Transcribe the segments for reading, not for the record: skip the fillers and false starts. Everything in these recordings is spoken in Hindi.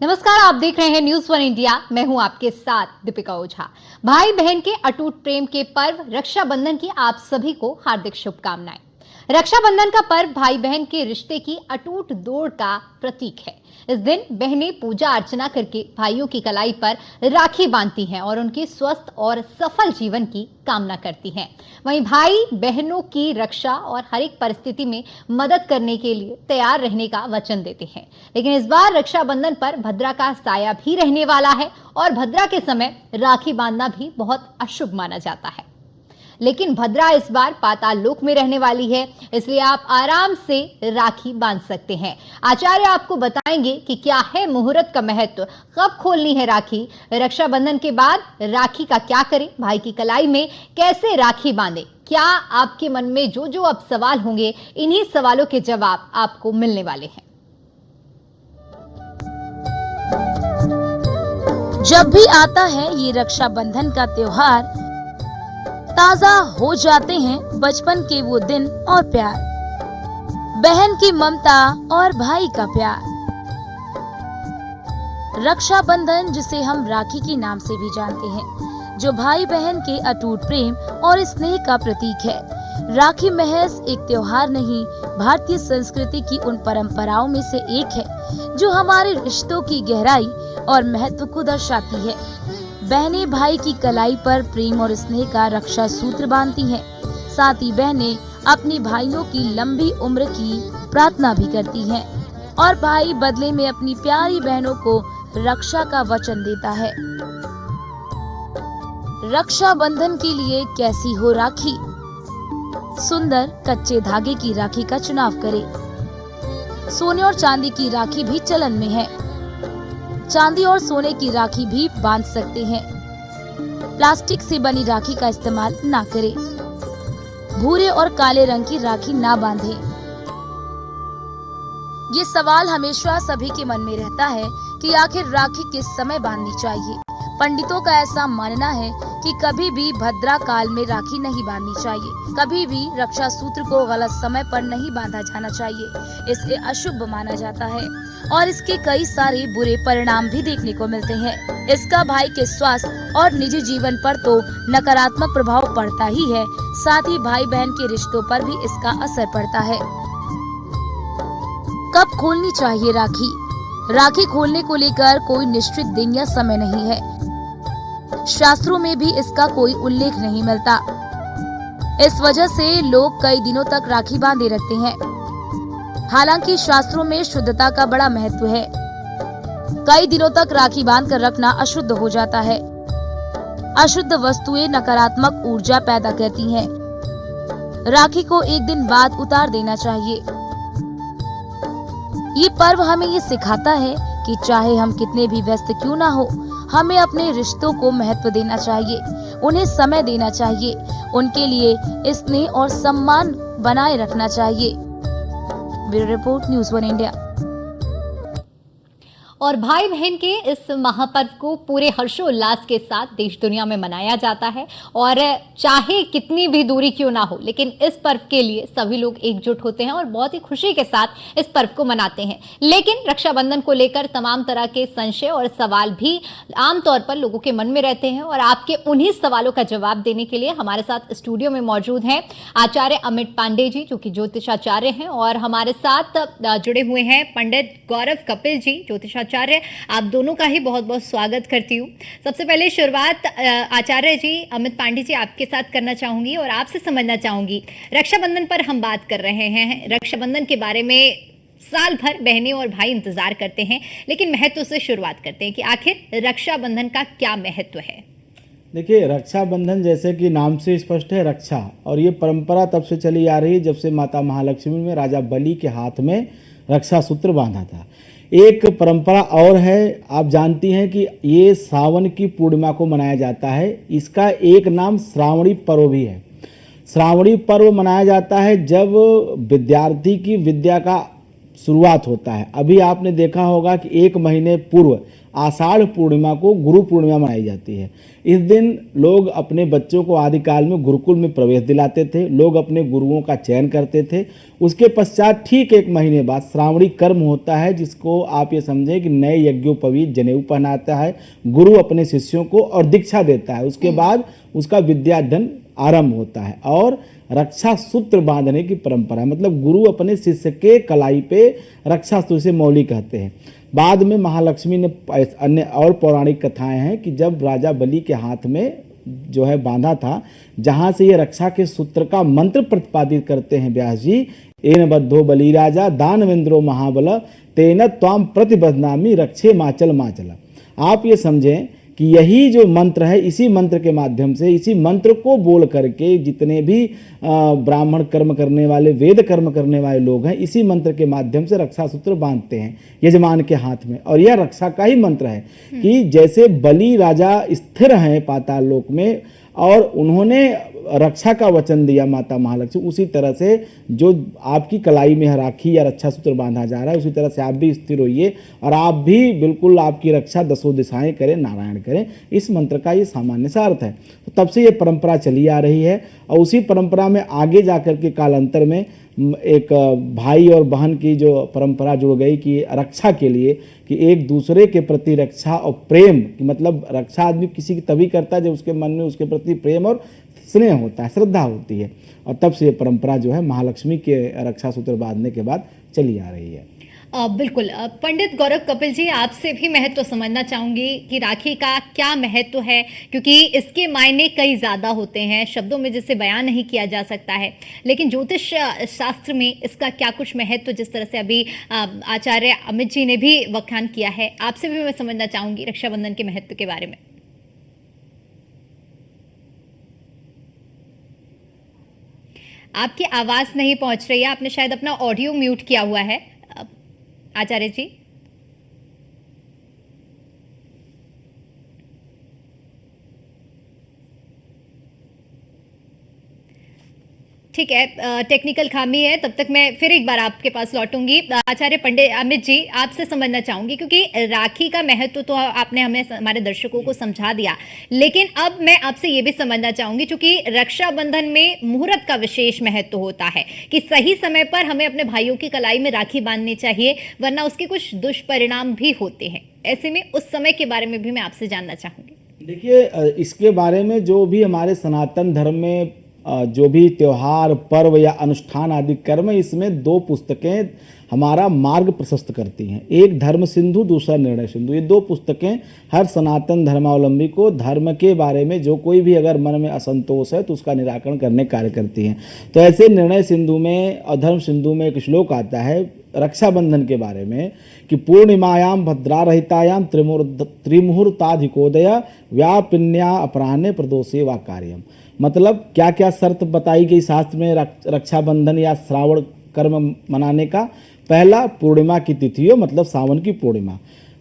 नमस्कार, आप देख रहे हैं न्यूज वन इंडिया। मैं हूं आपके साथ दीपिका ओझा। भाई बहन के अटूट प्रेम के पर्व रक्षाबंधन की आप सभी को हार्दिक शुभकामनाएं। रक्षाबंधन का पर्व भाई बहन के रिश्ते की अटूट डोर का प्रतीक है। इस दिन बहनें पूजा अर्चना करके भाइयों की कलाई पर राखी बांधती हैं और उनके स्वस्थ और सफल जीवन की कामना करती हैं। वहीं भाई बहनों की रक्षा और हर एक परिस्थिति में मदद करने के लिए तैयार रहने का वचन देते हैं। लेकिन इस बार रक्षाबंधन पर भद्रा का साया भी रहने वाला है और भद्रा के समय राखी बांधना भी बहुत अशुभ माना जाता है। लेकिन भद्रा इस बार पाताल लोक में रहने वाली है, इसलिए आप आराम से राखी बांध सकते हैं। आचार्य आपको बताएंगे कि क्या है मुहूर्त का महत्व, कब खोलनी है राखी, रक्षाबंधन के बाद राखी का क्या करें, भाई की कलाई में कैसे राखी बांधें। क्या आपके मन में जो जो अब सवाल होंगे, इन्हीं सवालों के जवाब आपको मिलने वाले हैं। जब भी आता है ये रक्षाबंधन का त्योहार, ताजा हो जाते हैं बचपन के वो दिन और प्यार, बहन की ममता और भाई का प्यार। रक्षाबंधन, जिसे हम राखी के नाम से भी जानते हैं, जो भाई बहन के अटूट प्रेम और स्नेह का प्रतीक है। राखी महज एक त्योहार नहीं, भारतीय संस्कृति की उन परंपराओं में से एक है जो हमारे रिश्तों की गहराई और महत्व को दर्शाती है। बहनें भाई की कलाई पर प्रेम और स्नेह का रक्षा सूत्र बांधती हैं। साथ ही बहनें अपने भाइयों की लंबी उम्र की प्रार्थना भी करती हैं और भाई बदले में अपनी प्यारी बहनों को रक्षा का वचन देता है। रक्षाबंधन के लिए कैसी हो राखी? सुंदर कच्चे धागे की राखी का चुनाव करें। सोने और चांदी की राखी भी चलन में है। चांदी और सोने की राखी भी बांध सकते हैं। प्लास्टिक से बनी राखी का इस्तेमाल ना करें। भूरे और काले रंग की राखी ना बांधें। ये सवाल हमेशा सभी के मन में रहता है कि आखिर राखी किस समय बांधनी चाहिए। पंडितों का ऐसा मानना है कि कभी भी भद्रा काल में राखी नहीं बांधनी चाहिए। कभी भी रक्षा सूत्र को गलत समय पर नहीं बांधा जाना चाहिए। इसे अशुभ माना जाता है और इसके कई सारे बुरे परिणाम भी देखने को मिलते हैं। इसका भाई के स्वास्थ्य और निजी जीवन पर तो नकारात्मक प्रभाव पड़ता ही है, साथ ही भाई बहन के रिश्तों पर भी इसका असर पड़ता है। कब खोलनी चाहिए राखी? राखी खोलने को लेकर कोई निश्चित दिन या समय नहीं है। शास्त्रों में भी इसका कोई उल्लेख नहीं मिलता। इस वजह से लोग कई दिनों तक राखी बांधे रखते हैं। हालांकि शास्त्रों में शुद्धता का बड़ा महत्व है। कई दिनों तक राखी बांध कर रखना अशुद्ध हो जाता है। अशुद्ध वस्तुएं नकारात्मक ऊर्जा पैदा करती हैं। राखी को एक दिन बाद उतार देना चाहिए। ये पर्व हमें ये सिखाता है कि चाहे हम कितने भी व्यस्त क्यों ना हो, हमें अपने रिश्तों को महत्व देना चाहिए, उन्हें समय देना चाहिए, उनके लिए स्नेह और सम्मान बनाए रखना चाहिए। Bureau report, news one India. और भाई बहन के इस महापर्व को पूरे हर्षोल्लास के साथ देश दुनिया में मनाया जाता है और चाहे कितनी भी दूरी क्यों ना हो, लेकिन इस पर्व के लिए सभी लोग एकजुट होते हैं और बहुत ही खुशी के साथ इस पर्व को मनाते हैं। लेकिन रक्षाबंधन को लेकर तमाम तरह के संशय और सवाल भी आमतौर पर लोगों के मन में रहते हैं और आपके उन्हीं सवालों का जवाब देने के लिए हमारे साथ स्टूडियो में मौजूद हैं आचार्य अमित पांडे जी, जो कि ज्योतिषाचार्य हैं, और हमारे साथ जुड़े हुए हैं पंडित गौरव कपिल जी, ज्योतिषाचार्य। आप दोनों का ही बहुत बहुत स्वागत करती हूँ। सबसे पहले शुरुआत आचार्य जी अमित पांडे जी आपके साथ करना चाहूंगी और आपसे समझना चाहूंगी, रक्षाबंधन पर हम बात कर रहे हैं। रक्षाबंधन के बारे में साल भर बहनें और भाई इंतजार करते हैं, लेकिन महत्व से शुरुआत करते हैं कि आखिर रक्षाबंधन का क्या महत्व है। देखिए, रक्षाबंधन जैसे कि नाम से स्पष्ट है, रक्षा, और ये परंपरा तब से चली आ रही है जब से माता महालक्ष्मी ने राजा बलि के हाथ में रक्षा सूत्र बांधा था। एक परंपरा और है, आप जानती हैं कि ये सावन की पूर्णिमा को मनाया जाता है। इसका एक नाम श्रावणी पर्व भी है। श्रावणी पर्व मनाया जाता है जब विद्यार्थी की विद्या का शुरुआत होता है। अभी आपने देखा होगा कि 1 महीने पूर्व आषाढ़ पूर्णिमा को गुरु पूर्णिमा मनाई जाती है। इस दिन लोग अपने बच्चों को आदिकाल में गुरुकुल में प्रवेश दिलाते थे, लोग अपने गुरुओं का चयन करते थे। उसके पश्चात ठीक 1 महीने बाद श्रावणी कर्म होता है, जिसको आप ये समझें कि नए यज्ञोपवीत जनेऊ पहनाता है, गुरु अपने शिष्यों को और दीक्षा देता है। उसके बाद उसका विद्याध्ययन आरंभ होता है और रक्षा सूत्र बांधने की परंपरा है, मतलब गुरु अपने शिष्य के कलाई पे रक्षा सूत्र से मौली कहते हैं। बाद में महालक्ष्मी ने अन्य और पौराणिक कथाएं हैं कि जब राजा बलि के हाथ में जो है बांधा था, जहां से ये रक्षा के सूत्र का मंत्र प्रतिपादित करते हैं व्यास जी, एन बद्धो बलि राजा दानवेंद्रो महाबल तेन त्वाम प्रतिबद्धनामि रक्षे माचल माचल। आप ये समझें कि यही जो मंत्र है, इसी मंत्र के माध्यम से, इसी मंत्र को बोल करके जितने भी ब्राह्मण कर्म करने वाले, वेद कर्म करने वाले लोग हैं, इसी मंत्र के माध्यम से रक्षा सूत्र बांधते हैं यजमान के हाथ में। और यह रक्षा का ही मंत्र है कि जैसे बलि राजा स्थिर हैं पाताल लोक में और उन्होंने रक्षा का वचन दिया माता महालक्ष्मी, उसी तरह से जो आपकी कलाई में राखी या रक्षा सूत्र बांधा जा रहा है, उसी तरह से आप भी स्थिर होइए और आप भी बिल्कुल आपकी रक्षा दसों दिशाएं करें, नारायण करें। इस मंत्र का ये सामान्य सा अर्थ है। तो तब से ये परंपरा चली आ रही है और उसी परंपरा में आगे जाकर के कालांतर में एक भाई और बहन की जो परंपरा जुड़ गई कि रक्षा के लिए, कि एक दूसरे के प्रति रक्षा और प्रेम, कि मतलब रक्षा आदमी किसी की तभी करता है जब उसके मन में उसके प्रति प्रेम और स्नेह होता है, श्रद्धा होती है। और तब से ये परंपरा जो है महालक्ष्मी के रक्षा सूत्र बांधने के बाद चली आ रही है। बिल्कुल। पंडित गौरव कपिल जी, आपसे भी महत्व समझना चाहूंगी कि राखी का क्या महत्व है, क्योंकि इसके मायने कई ज़्यादा होते हैं, शब्दों में जिसे बयान नहीं किया जा सकता है। लेकिन ज्योतिष शास्त्र में इसका क्या कुछ महत्व, जिस तरह से अभी आचार्य अमित जी ने भी व्याख्यान किया है, आपसे भी मैं समझना चाहूंगी रक्षाबंधन के महत्व के बारे में। आपकी आवाज़ नहीं पहुंच रही है, आपने शायद अपना ऑडियो म्यूट किया हुआ है आचार्य जी। ठीक है, टेक्निकल खामी है, तब तक मैं फिर एक बार आपके पास लौटूंगी। आचार्य पंडित अमित जी, आपसे समझना चाहूंगी, क्योंकि राखी का महत्व तो आपने हमें, हमारे दर्शकों को समझा दिया, लेकिन अब मैं आपसे ये भी समझना चाहूंगी, क्योंकि रक्षाबंधन में मुहूर्त का विशेष महत्व होता है कि सही समय पर हमें अपने भाइयों की कलाई में राखी बांधनी चाहिए, वरना उसके कुछ दुष्परिणाम भी होते हैं। ऐसे में उस समय के बारे में भी मैं आपसे जानना चाहूंगी। देखिए, इसके बारे में जो भी हमारे सनातन धर्म में जो भी त्योहार, पर्व या अनुष्ठान आदि कर्म, इसमें 2 पुस्तकें हमारा मार्ग प्रशस्त करती हैं। एक धर्म सिंधु, दूसरा निर्णय सिंधु। ये 2 पुस्तकें हर सनातन धर्मावलंबी को धर्म के बारे में जो कोई भी अगर मन में असंतोष है तो उसका निराकरण करने कार्य करती हैं। तो ऐसे निर्णय सिंधु में और धर्म सिंधु में एक श्लोक आता है रक्षाबंधन के बारे में कि पूर्णिमायाम भद्रारहितायाम त्रिमुहूर्ताधिकोदय व्यापिन्या अपराह्ने प्रदोषे वा कार्यम। मतलब क्या क्या शर्त बताई गई शास्त्र में रक्षाबंधन या श्रावण कर्म मनाने का। पहला, पूर्णिमा की तिथि हो, मतलब सावन की पूर्णिमा।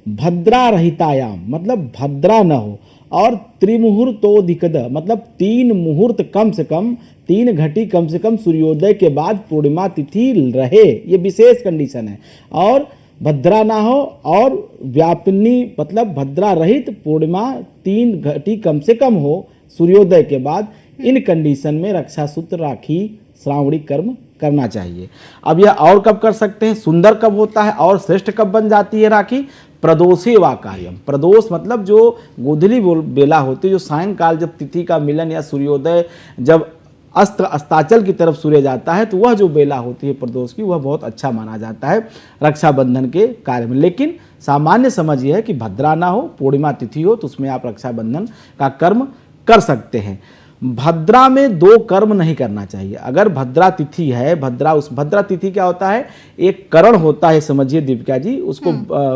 भद्रा रहितायाम, मतलब भद्रा न हो, और त्रिमुहूर्तोदिकद, मतलब 3 मुहूर्त कम से कम, 3 घटी कम से कम सूर्योदय के बाद पूर्णिमा तिथि रहे, ये विशेष कंडीशन है। और भद्रा ना हो और व्यापिनी, मतलब भद्रा रहित, पूर्णिमा 3 घटी कम से कम हो सूर्योदय के बाद। इन कंडीशन में रक्षा सूत्र, राखी, श्रावणी कर्म करना चाहिए। अब यह और कब कर सकते हैं, सुंदर कब होता है और श्रेष्ठ कब बन जाती है राखी? प्रदोषे वा कार्यम। प्रदोष मतलब जो गोधूली बेला होती है, जो सायंकाल जब तिथि का मिलन या सूर्योदय जब अस्ताचल की तरफ सूर्य जाता है, तो वह जो बेला होती है प्रदोष की, वह बहुत अच्छा माना जाता है रक्षाबंधन के कार्य में। लेकिन सामान्य समझ यह है कि भद्रा ना हो, पूर्णिमा तिथि हो, तो उसमें आप रक्षाबंधन का कर्म कर सकते हैं। भद्रा में 2 कर्म नहीं करना चाहिए। अगर भद्रा तिथि है, भद्रा तिथि क्या होता है, एक करण होता है, समझिए दीपिका जी, उसको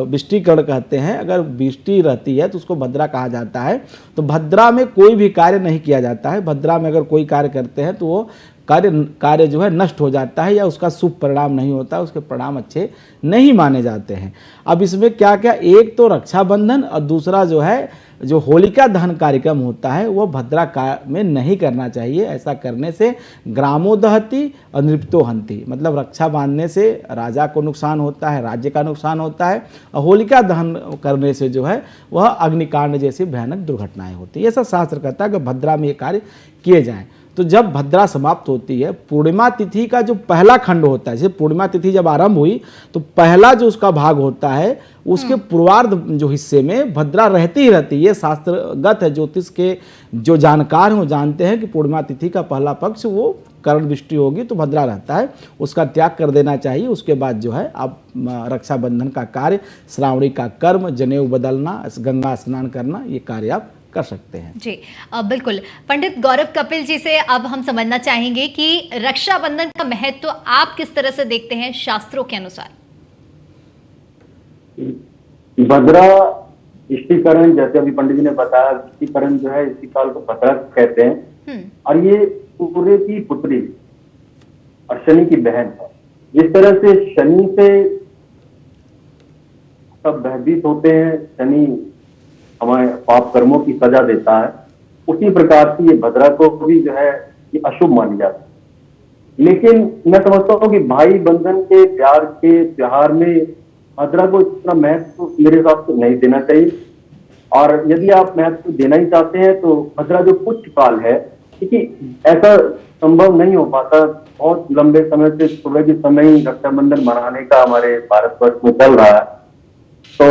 विष्टिकरण कहते हैं। अगर विष्टि रहती है तो उसको भद्रा कहा जाता है। तो भद्रा में कोई भी कार्य नहीं किया जाता है। भद्रा में अगर कोई कार्य करते हैं तो वो कार्य जो है नष्ट हो जाता है या उसका शुभ परिणाम नहीं होता, उसके परिणाम अच्छे नहीं माने जाते हैं। अब इसमें क्या क्या, एक तो रक्षाबंधन और दूसरा जो है जो होलिका दहन कार्यक्रम होता है वो भद्रा में नहीं करना चाहिए। ऐसा करने से ग्रामो दहति और नृपतो हंति, मतलब रक्षा बांधने से राजा को नुकसान होता है, राज्य का नुकसान होता है, और होलिका दहन करने से जो है वह अग्निकांड जैसी भयानक दुर्घटनाएं होती है। ऐसा शास्त्र कहता है कि भद्रा में ये कार्य किए जाएं। तो जब भद्रा समाप्त होती है, पूर्णिमा तिथि का जो पहला खंड होता है, जैसे पूर्णिमा तिथि जब आरंभ हुई तो पहला जो उसका भाग होता है उसके पूर्वार्ध जो हिस्से में भद्रा रहती ही रहती है। ये शास्त्रगत है, ज्योतिष के जो जानकार हैं वो जानते हैं कि पूर्णिमा तिथि का पहला पक्ष वो कर्ण दृष्टि होगी तो भद्रा रहता है, उसका त्याग कर देना चाहिए। उसके बाद जो है आप रक्षाबंधन का कार्य, श्रावणी का कर्म, जनेऊ बदलना, गंगा स्नान करना, ये कार्य आप कर सकते हैं। जी बिल्कुल। पंडित गौरव कपिल जी से अब हम समझना चाहेंगे कि रक्षाबंधन का महत्व आप किस तरह से देखते हैं शास्त्रों के अनुसार। भद्रा इष्टिकरण, जैसे अभी पंडित जी ने बताया, इष्टिकरण जो है इसी काल को भद्रा कहते हैं, और ये सूर्य की पुत्री और शनि की बहन है। जिस तरह से शनि से सब भयभीत होते हैं, शनि हमारे पाप कर्मों की सजा देता है, उसी प्रकार से ये भद्रा को भी जो है ये अशुभ मानी जाती है। लेकिन मैं समझता हूँ कि भाई बंधन के प्यार के त्योहार में भद्रा को इतना महत्व मेरे हिसाब से नहीं देना चाहिए। और यदि आप महत्व देना ही चाहते हैं तो भद्रा जो पुष्ट काल है, क्योंकि ऐसा संभव नहीं हो पाता, बहुत लंबे समय से सुबह के समय ही रक्षाबंधन मनाने का हमारे भारतवर्ष में चल रहा है। तो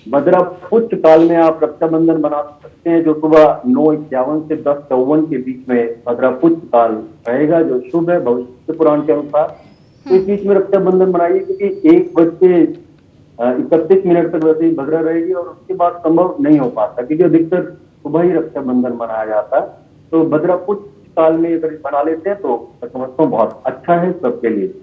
भद्रा पुष्ट काल में आप रक्षाबंधन बना सकते हैं, जो सुबह 9:51 से 10:54 के बीच में भद्रा पुष्ट काल रहेगा, जो शुभ है भविष्य पुराण के अनुसार। तो इस बीच में रक्षाबंधन बनाइए, क्योंकि 1:31 तक वैसे ही भद्रा रहेगी और उसके बाद संभव नहीं हो पाता, क्योंकि अधिकतर सुबह ही रक्षाबंधन मनाया जाता है। तो भद्रा पुष्ट काल में अगर बना लेते हैं तो समझता हूँ बहुत अच्छा है सबके लिए।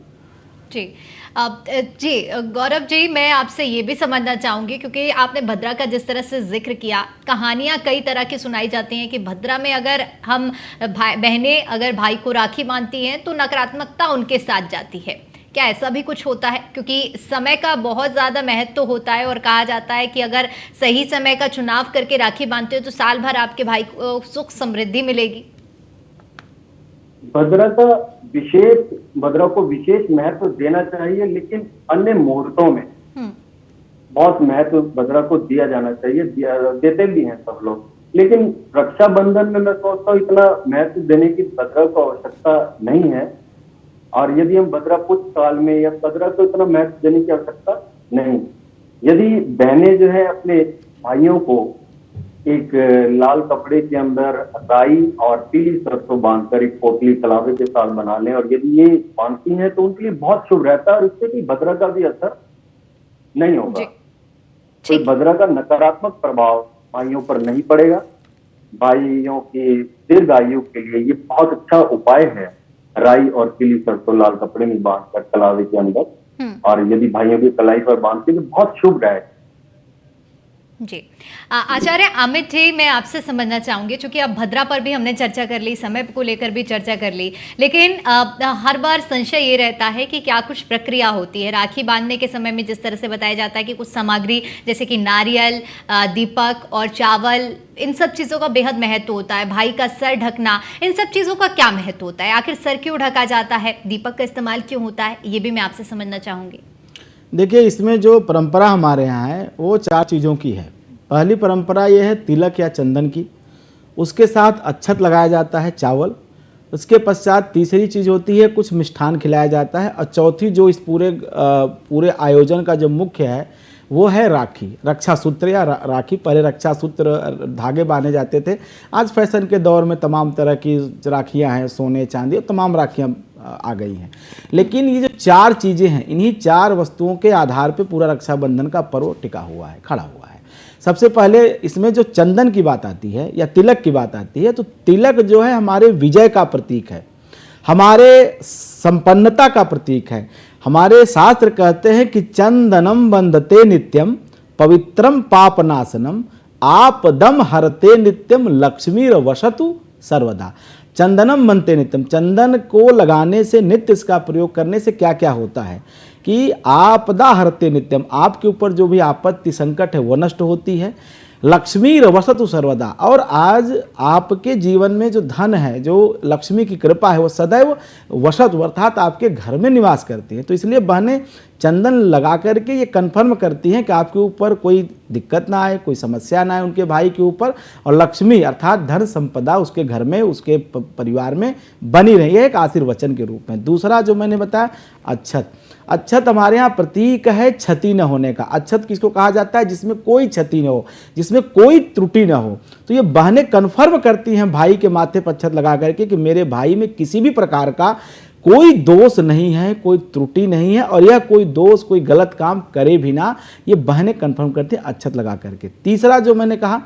जी जी गौरव जी, मैं आपसे ये भी समझना चाहूँगी, क्योंकि आपने भद्रा का जिस तरह से जिक्र किया, कहानियाँ कई तरह की सुनाई जाती हैं कि भद्रा में अगर हम बहनें अगर भाई को राखी बांधती हैं तो नकारात्मकता उनके साथ जाती है। क्या ऐसा भी कुछ होता है? क्योंकि समय का बहुत ज़्यादा महत्व होता है और कहा जाता है कि अगर सही समय का चुनाव करके राखी बांधते हो तो साल भर आपके भाई को सुख समृद्धि मिलेगी। भद्रा को विशेष महत्व देना चाहिए, लेकिन अन्य मुहूर्तों में बहुत महत्व भद्रा को दिया जाना चाहिए, देते भी हैं सब लोग। लेकिन रक्षाबंधन में मैं सोचता हूँ इतना महत्व देने की भद्रा को आवश्यकता नहीं है। और यदि हम भद्रा पुष्ट काल में या भद्रा को इतना महत्व देने की आवश्यकता नहीं। यदि बहनें जो है अपने भाइयों को एक लाल कपड़े के अंदर राई और पीली सरसों बांधकर एक पोटली कलावे के साथ बना लें, और यदि ये बांधती हैं तो उनके लिए बहुत शुभ रहता है और इससे भी भद्रा का भी असर नहीं होगा। तो भद्रा का नकारात्मक प्रभाव भाइयों पर नहीं पड़ेगा। भाइयों की दीर्घ आयु के लिए ये बहुत अच्छा उपाय है, राई और पीली सरसों लाल कपड़े में बांधकर कलावे के अंदर, और यदि भाइयों की कलाई पर बांधते तो बहुत शुभ रहेगा। जी आचार्य अमित जी, मैं आपसे समझना चाहूंगी, क्योंकि अब भद्रा पर भी हमने चर्चा कर ली, समय को लेकर भी चर्चा कर ली, लेकिन हर बार संशय ये रहता है कि क्या कुछ प्रक्रिया होती है राखी बांधने के समय में। जिस तरह से बताया जाता है कि कुछ सामग्री जैसे कि नारियल, दीपक और चावल, इन सब चीज़ों का बेहद महत्व होता है। भाई का सर ढकना, इन सब चीज़ों का क्या महत्व होता है? आखिर सर क्यों ढका जाता है? दीपक का इस्तेमाल क्यों होता है? ये भी मैं आपसे समझना चाहूँगी। देखिए, इसमें जो परंपरा हमारे यहाँ है वो 4 चीज़ों की है। पहली परंपरा ये है तिलक या चंदन की, उसके साथ अक्षत लगाया जाता है चावल, उसके पश्चात तीसरी चीज़ होती है कुछ मिष्ठान खिलाया जाता है, और चौथी जो इस पूरे आयोजन का जो मुख्य है वो है राखी, रक्षा सूत्र या राखी। पहले रक्षा सूत्र धागे बांधे जाते थे, आज फैशन के दौर में तमाम तरह की राखियाँ हैं, सोने चांदी और तमाम राखियाँ आ गई हैं। लेकिन ये जो 4 चीज़ें हैं, इन्हीं 4 वस्तुओं के आधार पे पूरा रक्षाबंधन का पर्व टिका हुआ है, खड़ा हुआ है। सबसे पहले इसमें जो चंदन की बात आती है या तिलक की बात आती है, तो तिलक जो है हमारे विजय का प्रतीक है, हमारे संपन्नता का प्रतीक है। हमारे शास्त्र कहते हैं कि चंदनम बंधते नित्यम पवित्रम पापनाशनम आपदम हरते नित्यम लक्ष्मीर वसतु सर्वदा। चंदनम बनते नित्यम, चंदन को लगाने से, नित्य इसका प्रयोग करने से क्या क्या होता है कि आपदा हरते नित्यम, आपके ऊपर जो भी आपत्ति संकट है वो नष्ट होती है। लक्ष्मी वसतु सर्वदा, और आज आपके जीवन में जो धन है, जो लक्ष्मी की कृपा है, वो सदैव वसत अर्थात आपके घर में निवास करती है। तो इसलिए बहनें चंदन लगा करके ये कन्फर्म करती हैं कि आपके ऊपर कोई दिक्कत ना आए, कोई समस्या ना आए उनके भाई के ऊपर, और लक्ष्मी अर्थात धन संपदा उसके घर में, उसके परिवार में बनी रही है, एक आशीर्वचन के रूप में। दूसरा जो मैंने बताया अक्षत, अक्षत हमारे यहाँ प्रतीक है क्षति न होने का। अक्षत किसको कहा जाता है? जिसमें कोई क्षति न हो, जिसमें कोई त्रुटि न हो। तो ये बहनें कन्फर्म करती हैं भाई के माथे पर अक्षत लगा करके कि मेरे भाई में किसी भी प्रकार का कोई दोष नहीं है, कोई त्रुटि नहीं है, और यह कोई दोष, कोई गलत काम करे भी ना, ये बहनें कन्फर्म करती हैं अक्षत लगा करके। तीसरा जो मैंने कहा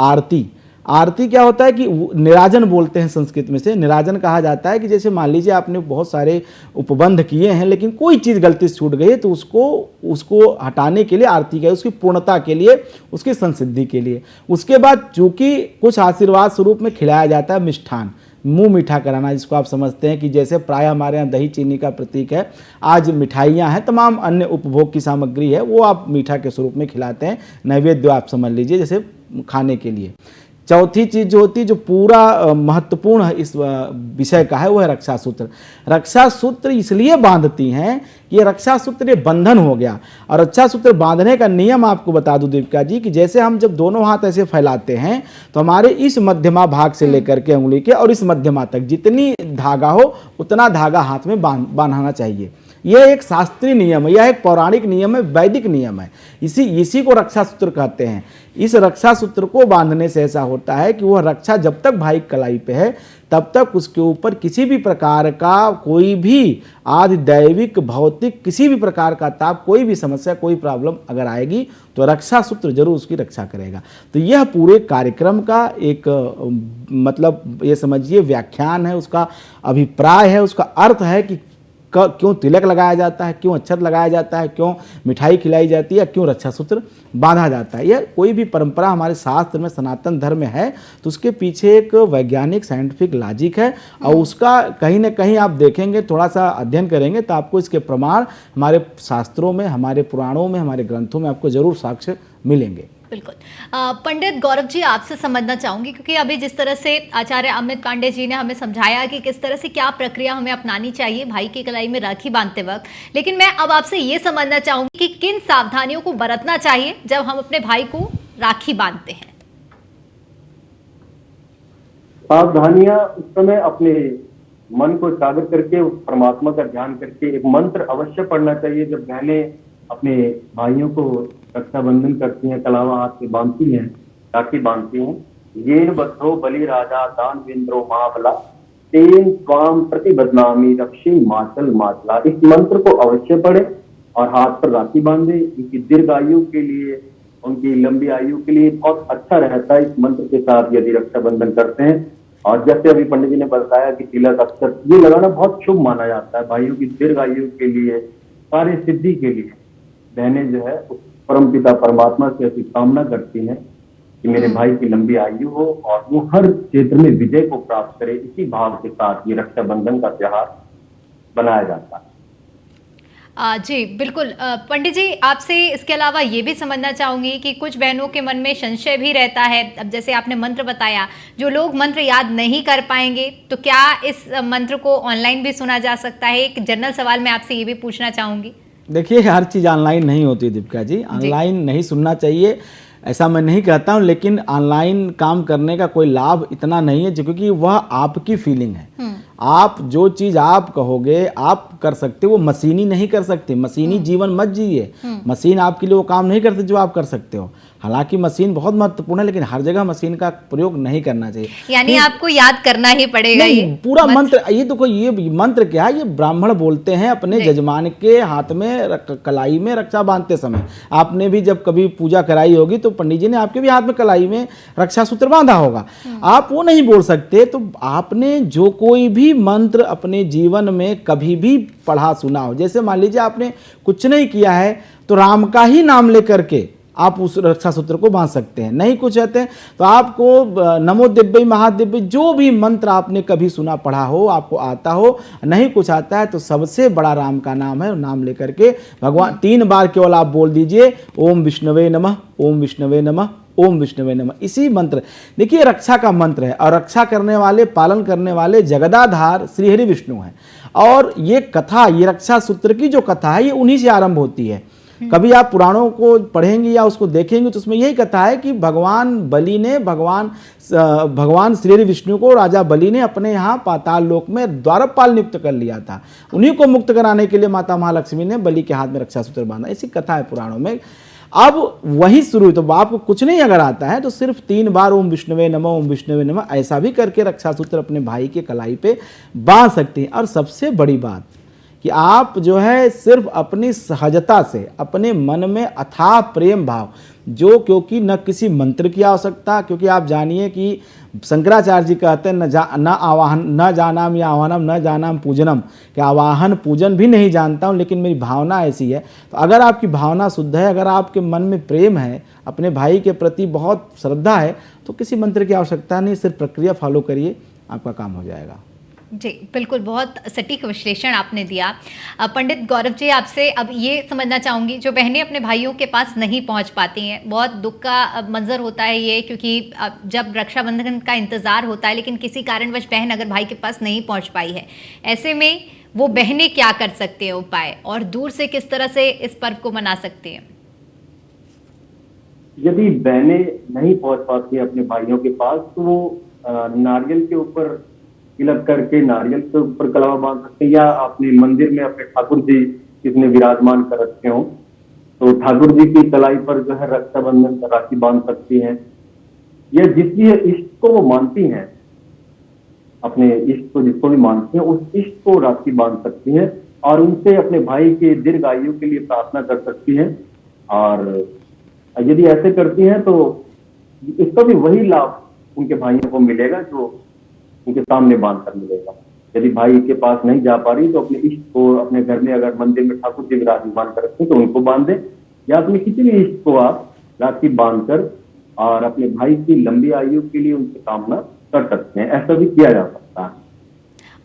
आरती, आरती क्या होता है कि निराजन बोलते हैं संस्कृत में से। निराजन कहा जाता है कि जैसे मान लीजिए आपने बहुत सारे उपबंध किए हैं लेकिन कोई चीज़ गलती से छूट गई है, तो उसको हटाने के लिए आरती का, उसकी पूर्णता के लिए, उसकी संसिद्धि के लिए। उसके बाद चूंकि कुछ आशीर्वाद स्वरूप में खिलाया जाता है मिष्ठान, मुंह मीठा कराना, जिसको आप समझते हैं कि जैसे प्राय हमारे यहाँ दही चीनी का प्रतीक है, आज मिठाइयाँ हैं, तमाम अन्य उपभोग की सामग्री है, वो आप मीठा के स्वरूप में खिलाते हैं, नैवेद्य आप समझ लीजिए जैसे खाने के लिए। चौथी चीज जो होती है, जो पूरा महत्वपूर्ण इस विषय का है, वो है रक्षा सूत्र। रक्षा सूत्र इसलिए बांधती हैं कि ये रक्षा सूत्र ये बंधन हो गया। और रक्षा सूत्र बांधने का नियम आपको बता दूं दीपिका जी, कि जैसे हम जब दोनों हाथ ऐसे फैलाते हैं तो हमारे इस मध्यमा भाग से लेकर के उंगली के और इस मध्यमा तक जितनी धागा हो उतना धागा हाथ में बांधना चाहिए। यह एक शास्त्रीय नियम है, यह एक पौराणिक नियम है, वैदिक नियम है। इसी को रक्षा सूत्र कहते हैं। इस रक्षा सूत्र को बांधने से ऐसा होता है कि वह रक्षा जब तक भाई कलाई पे है तब तक उसके ऊपर किसी भी प्रकार का कोई भी आदि दैविक भौतिक किसी भी प्रकार का ताप, कोई भी समस्या, कोई प्रॉब्लम अगर आएगी तो रक्षा सूत्र जरूर उसकी रक्षा करेगा। तो यह पूरे कार्यक्रम का एक मतलब ये समझिए व्याख्यान है, उसका अभिप्राय है, उसका अर्थ है कि क्यों तिलक लगाया जाता है, क्यों अक्षत लगाया जाता है, क्यों मिठाई खिलाई जाती है, क्यों रक्षा सूत्र बांधा जाता है। यह कोई भी परंपरा हमारे शास्त्र में, सनातन धर्म में है तो उसके पीछे एक वैज्ञानिक साइंटिफिक लॉजिक है, और उसका कहीं ना कहीं आप देखेंगे, थोड़ा सा अध्ययन करेंगे तो आपको इसके प्रमाण हमारे शास्त्रों में, हमारे पुराणों में, हमारे ग्रंथों में आपको जरूर साक्ष्य मिलेंगे। बिल्कुल। पंडित गौरव जी, आपसे समझना चाहूंगी, क्योंकि अभी जिस तरह से आचार्य अमित पांडे जी ने हमें समझाया कि किस तरह से क्या प्रक्रिया हमें अपनानी चाहिए भाई की कलाई में राखी बांधते वक्त, लेकिन मैं अब आपसे ये समझना चाहूंगी कि किन सावधानियों को बरतना चाहिए जब हम अपने भाई को राखी बांधते हैं। सावधानियां उस समय अपने मन को एकाग्र करके, परमात्मा का ध्यान करके एक मंत्र अवश्य पढ़ना चाहिए। जब बहनें अपने भाइयों को रक्षाबंधन करती हैं, कलावा हाथ से बांधती हैं, राखी बांधती हैं, ये बद्धो बलि राजा दान वेंद्रो महाबला तेन स्वाम प्रतिबदनामी रक्षी माचल माचला। इस मंत्र को अवश्य पढ़े और हाथ पर राखी बांधे। उनकी दीर्घ आयु के लिए, उनकी लंबी आयु के लिए बहुत अच्छा रहता है इस मंत्र के साथ यदि रक्षाबंधन करते हैं। और जैसे अभी पंडित जी ने बताया कि तिलक अक्षत ये लगाना बहुत शुभ माना जाता है भाइयों की दीर्घ आयु के लिए, कार्य सिद्धि के लिए। बहनें जो है उस परमपिता परमात्मा से ऐसी कामना करती हैं कि मेरे भाई की लंबी आयु हो और वो हर क्षेत्र में विजय को प्राप्त करे। इसी भाव के साथ ये रक्षाबंधन का त्योहार बनाया जाता है। जी बिल्कुल। पंडित जी, आपसे इसके अलावा ये भी समझना चाहूंगी कि कुछ बहनों के मन में संशय भी रहता है। अब जैसे आपने मंत्र बताया, जो लोग मंत्र याद नहीं कर पाएंगे तो क्या इस मंत्र को ऑनलाइन भी सुना जा सकता है? एक जनरल सवाल मैं आपसे ये भी पूछना चाहूंगी। देखिए, हर चीज़ ऑनलाइन नहीं होती दीपिका जी, ऑनलाइन नहीं सुनना चाहिए ऐसा मैं नहीं कहता हूँ, लेकिन ऑनलाइन काम करने का कोई लाभ इतना नहीं है क्योंकि वह आपकी फीलिंग है। आप जो चीज़ आप कहोगे आप कर सकते हो, वो मशीनी नहीं कर सकते। मशीनी जीवन मत जिए। मशीन आपके लिए वो काम नहीं करते जो आप कर सकते हो। हालांकि मशीन बहुत महत्वपूर्ण है, लेकिन हर जगह मशीन का प्रयोग नहीं करना चाहिए। यानी आपको याद करना ही पड़ेगा ये पूरा मंत्र। ये देखो, ये मंत्र क्या है, ये ब्राह्मण बोलते हैं अपने जजमान के हाथ में कलाई में रक्षा बांधते समय। आपने भी जब कभी पूजा कराई होगी तो पंडित जी ने आपके भी हाथ में कलाई में रक्षा सूत्र बांधा होगा। आप वो नहीं बोल सकते, तो आपने जो कोई भी मंत्र अपने जीवन में कभी भी पढ़ा सुना हो, जैसे मान लीजिए आपने कुछ नहीं किया है तो राम का ही नाम लेकर के आप उस रक्षा सूत्र को बांध सकते हैं। नहीं कुछ कहते हैं तो आपको नमो दिव्य महादिव्य जो भी मंत्र आपने कभी सुना पढ़ा हो, आपको आता हो, नहीं कुछ आता है तो सबसे बड़ा राम का नाम है। नाम लेकर के भगवान 3 बार केवल आप बोल दीजिए, ओम विष्णवे नमः, ओम विष्णवे नमः, ओम विष्णवे नमः। इसी मंत्र, देखिए रक्षा का मंत्र है और रक्षा करने वाले, पालन करने वाले जगदाधार श्री हरि विष्णु हैं। और ये कथा, ये रक्षा सूत्र की जो कथा है, ये उन्हीं से आरंभ होती है। कभी आप पुराणों को पढ़ेंगे या उसको देखेंगे तो उसमें यही कथा है कि भगवान बलि ने, भगवान श्री हरि विष्णु को राजा बलि ने अपने यहाँ पाताल लोक में द्वारपाल नियुक्त कर लिया था। उन्हीं को मुक्त कराने के लिए माता महालक्ष्मी ने बलि के हाथ में रक्षा सूत्र बांधा। ऐसी कथा है पुराणों में। अब वही शुरू, तो आपको कुछ नहीं अगर आता है तो सिर्फ 3 बार ओम विष्णुवे नमः, ओम विष्णुवे नमः ऐसा भी करके रक्षा सूत्र अपने भाई के कलाई पे बांध सकते हैं। और सबसे बड़ी बात कि आप जो है सिर्फ अपनी सहजता से, अपने मन में अथाह प्रेम भाव, जो क्योंकि न किसी मंत्र की आवश्यकता, क्योंकि आप जानिए कि शंकराचार्य जी कहते हैं न आवाहन न जानाम या आवाहनम न जानाम पूजनम, कि आवाहन पूजन भी नहीं जानता हूँ लेकिन मेरी भावना ऐसी है। तो अगर आपकी भावना शुद्ध है, अगर आपके मन में प्रेम है, अपने भाई के प्रति बहुत श्रद्धा है, तो किसी मंत्र की आवश्यकता नहीं, सिर्फ प्रक्रिया फॉलो करिए, आपका काम हो जाएगा। जी बिल्कुल, बहुत सटीक विश्लेषण आपने दिया। पंडित गौरव जी, आपसे अब ये समझना चाहूँगी, जो बहनें अपने भाइयों के पास नहीं पहुँच पाती हैं, बहुत दुख का मंजर होता है ये, क्योंकि जब रक्षाबंधन का इंतज़ार होता है लेकिन किसी कारणवश बहन अगर भाई के पास नहीं पहुँच पाई है, ऐसे में वो बहनें क्या कर सकते हैं उपाय, और दूर से किस तरह से इस पर्व को मना सकते हैं? यदि बहनें नहीं पहुंच पाती है अपने भाइयों के पास तो वो नारियल के ऊपर तिलक करके नारियल के ऊपर कलावा बांध सकते हैं, या अपने मंदिर में अपने ठाकुर जी जिसने विराजमान कर रखे हो तो ठाकुर जी की कलाई पर जो है रक्षाबंधन राखी बांध सकती हैं, या जिसकी इष्ट को वो मानती हैं, अपने इष्ट को जिसको भी मानती हैं, उस इष्ट को राखी बांध सकती हैं और उनसे अपने भाई के दीर्घ आयु के लिए प्रार्थना कर सकती हैं। और यदि ऐसे करती हैं तो इसका भी वही लाभ उनके भाइयों को मिलेगा जो उनके सामने बांध कर मिलेगा। यदि भाई के पास नहीं जा पा रही तो अपने इष्ट को अपने घर में अगर मंदिर में ठाकुर जी विराजमान कर रखते हैं तो उनको बांध दे, या अपने किसी भी इष्ट को आप राखी बांध कर और अपने भाई की लंबी आयु के लिए उनकी कामना कर सकते हैं। ऐसा भी किया जा सकता है।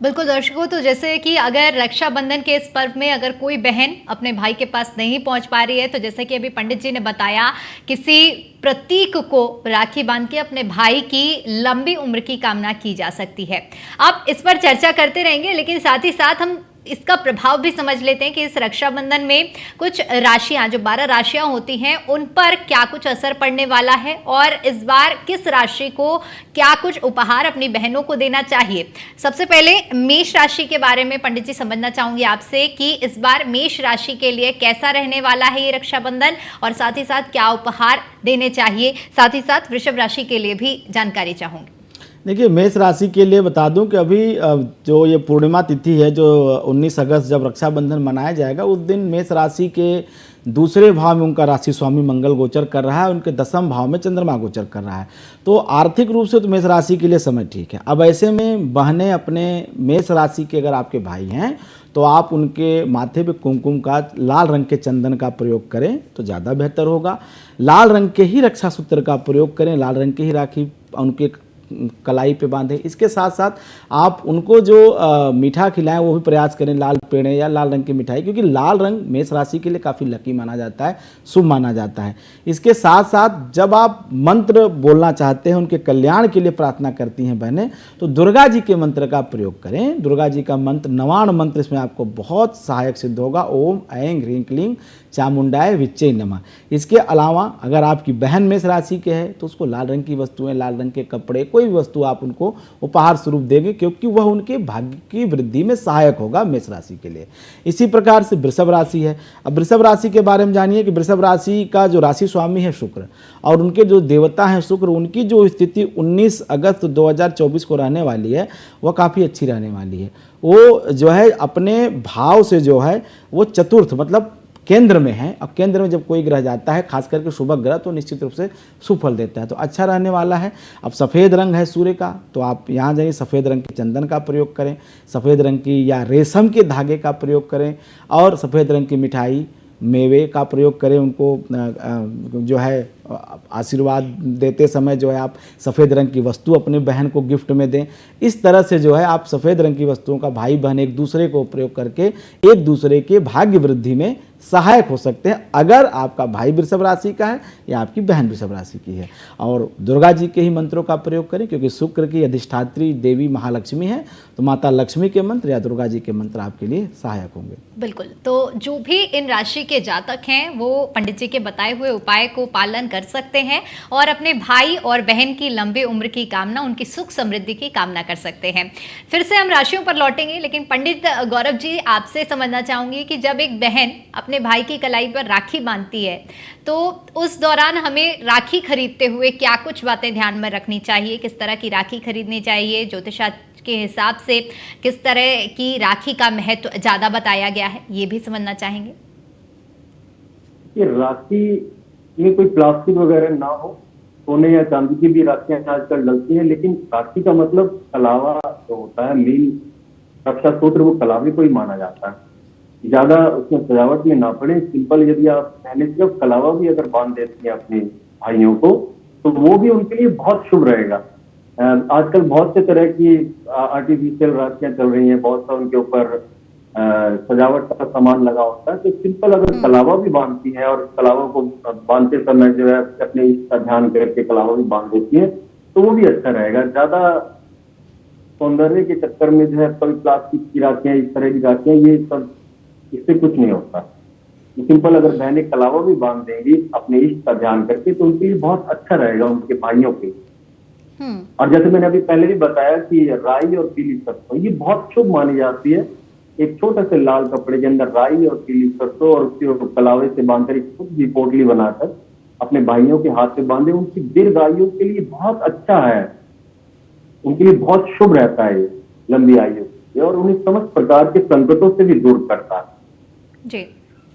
बिल्कुल दर्शकों, तो जैसे कि अगर रक्षाबंधन के इस पर्व में अगर कोई बहन अपने भाई के पास नहीं पहुंच पा रही है, तो जैसे कि अभी पंडित जी ने बताया, किसी प्रतीक को राखी बांध के अपने भाई की लंबी उम्र की कामना की जा सकती है। अब इस पर चर्चा करते रहेंगे, लेकिन साथ ही साथ हम इसका प्रभाव भी समझ लेते हैं कि इस रक्षाबंधन में कुछ राशियां, जो 12 राशियां होती हैं, उन पर क्या कुछ असर पड़ने वाला है और इस बार किस राशि को क्या कुछ उपहार अपनी बहनों को देना चाहिए। सबसे पहले मेष राशि के बारे में पंडित जी समझना चाहूंगी आपसे कि इस बार मेष राशि के लिए कैसा रहने वाला है ये रक्षाबंधन, और साथ ही साथ क्या उपहार देने चाहिए। साथ ही साथ वृषभ राशि के लिए भी जानकारी चाहूंगी। देखिए, मेष राशि के लिए बता दूं कि अभी जो ये पूर्णिमा तिथि है, जो 19 अगस्त जब रक्षाबंधन मनाया जाएगा, उस दिन मेष राशि के दूसरे भाव में उनका राशि स्वामी मंगल गोचर कर रहा है, उनके 10वें भाव में चंद्रमा गोचर कर रहा है। तो आर्थिक रूप से तो मेष राशि के लिए समय ठीक है। अब ऐसे में बहनें अपने मेष राशि के अगर आपके भाई हैं तो आप उनके माथे पे कुमकुम का लाल रंग के चंदन का प्रयोग करें तो ज़्यादा बेहतर होगा। लाल रंग के ही रक्षा सूत्र का प्रयोग करें, लाल रंग की ही राखी उनके कलाई पे बांधें। इसके साथ साथ आप उनको जो मीठा खिलाएं वो भी प्रयास करें, लाल पेड़े या लाल रंग की मिठाई, क्योंकि लाल रंग मेष राशि के लिए काफ़ी लकी माना जाता है, शुभ माना जाता है। इसके साथ साथ जब आप मंत्र बोलना चाहते हैं, उनके कल्याण के लिए प्रार्थना करती हैं बहनें, तो दुर्गा जी के मंत्र का प्रयोग करें। दुर्गा जी का मंत्र, नवाण मंत्र, इसमें आपको बहुत सहायक सिद्ध होगा। ओम ऐं ह्रीं क्लीं चामुंडाय विच्चे नमः। इसके अलावा अगर आपकी बहन मेष राशि के है तो उसको लाल रंग की वस्तुएं, लाल रंग के कपड़े, कोई भी वस्तु आप उनको उपहार स्वरूप देंगे, क्योंकि वह उनके भाग्य की वृद्धि में सहायक होगा मेष राशि के लिए। इसी प्रकार से वृषभ राशि है। अब वृषभ राशि के बारे में जानिए कि वृषभ राशि का जो राशि स्वामी है शुक्र, और उनके जो देवता हैं शुक्र, उनकी जो स्थिति 19 अगस्त 2024 को रहने वाली है वह काफ़ी अच्छी रहने वाली है। वो जो है अपने भाव से जो है वो चतुर्थ मतलब केंद्र में है। अब केंद्र में जब कोई ग्रह जाता है, खास करके शुभ ग्रह, तो निश्चित रूप से सुफल देता है, तो अच्छा रहने वाला है। अब सफ़ेद रंग है सूर्य का, तो आप यहाँ जाइए सफ़ेद रंग के चंदन का प्रयोग करें, सफ़ेद रंग की या रेशम के धागे का प्रयोग करें, और सफ़ेद रंग की मिठाई मेवे का प्रयोग करें, उनको जो है आशीर्वाद देते समय जो है आप सफ़ेद रंग की वस्तु अपनी बहन को गिफ्ट में दें। इस तरह से जो है आप सफ़ेद रंग की वस्तुओं का भाई बहन एक दूसरे को प्रयोग करके एक दूसरे के भाग्य वृद्धि में सहायक हो सकते हैं, अगर आपका भाई वृषभ राशि का है या आपकी बहन वृषभ राशि की है। और दुर्गा जी के ही मंत्रों का प्रयोग करें, क्योंकि शुक्र की अधिष्ठात्री देवी महालक्ष्मी है, तो माता लक्ष्मी के मंत्र या दुर्गा जी के मंत्र आपके लिए सहायक होंगे। बिल्कुल। तो जो भी इन राशि के जातक हैं वो पंडित जी के बताए हुए उपाय को पालन कर सकते हैं और अपने भाई और बहन की लंबी उम्र की कामना, उनकी सुख समृद्धि की कामना कर सकते हैं। फिर से हम राशियों पर लौटेंगे, लेकिन पंडित गौरव जी आपसे समझना चाहूंगी कि जब एक बहन अपने भाई की कलाई पर राखी बांधती है तो उस दौरान हमें राखी खरीदते हुए क्या कुछ बातें ध्यान में रखनी चाहिए, किस तरह की राखी खरीदनी चाहिए, ज्योतिषास्त्र के हिसाब से किस तरह की राखी का महत्व ज्यादा बताया गया है, ये भी समझना चाहेंगे। ये राखी में कोई प्लास्टिक वगैरह ना हो, सोने या चांदी की भी राखियां आजकल डलती हैं, लेकिन राखी का मतलब कलावा जो होता है, मेन रक्षा सूत्र, वो कलावे को ही माना जाता है। ज्यादा उसमें सजावट में ना पड़े, सिंपल यदि आप पहले सिर्फ कलावा भी अगर बांध देती हैं अपने भाइयों को, तो वो भी उनके लिए बहुत शुभ रहेगा। आजकल बहुत से तरह की आर्टिफिशियल राखियां चल रही हैं, बहुत सा उनके ऊपर सजावट का सामान लगा होता है, तो सिंपल अगर कलावा भी बांधती है और कलावा को बांधते समय जो है अपने इष्ट का ध्यान करके कलावा भी बांध देती है, तो वो भी अच्छा रहेगा। ज्यादा सौंदर्य के चक्कर में जो है कभी प्लास्टिक की राखियां, इस तरह की राखियां, ये सब इससे कुछ नहीं होता। सिंपल अगर बहनें कलावा भी बांध देंगी अपने इष्ट का ध्यान करके, तो उनके लिए बहुत अच्छा रहेगा, उनके भाइयों के। और जैसे मैंने अभी पहले भी बताया कि राई और पीली सरसों ये बहुत शुभ मानी जाती है। एक छोटे से लाल कपड़े के अंदर राई और पीली सरसों और उसके कलावे से बांधकर एक खुद भी पोटली बनाकर अपने भाइयों के हाथ से बांधे, उनकी दीर्घ आयु के लिए बहुत अच्छा है, उनके लिए बहुत शुभ रहता है ये लंबी आयु, और उन्हें समस्त प्रकार के संकटों से भी दूर करता है।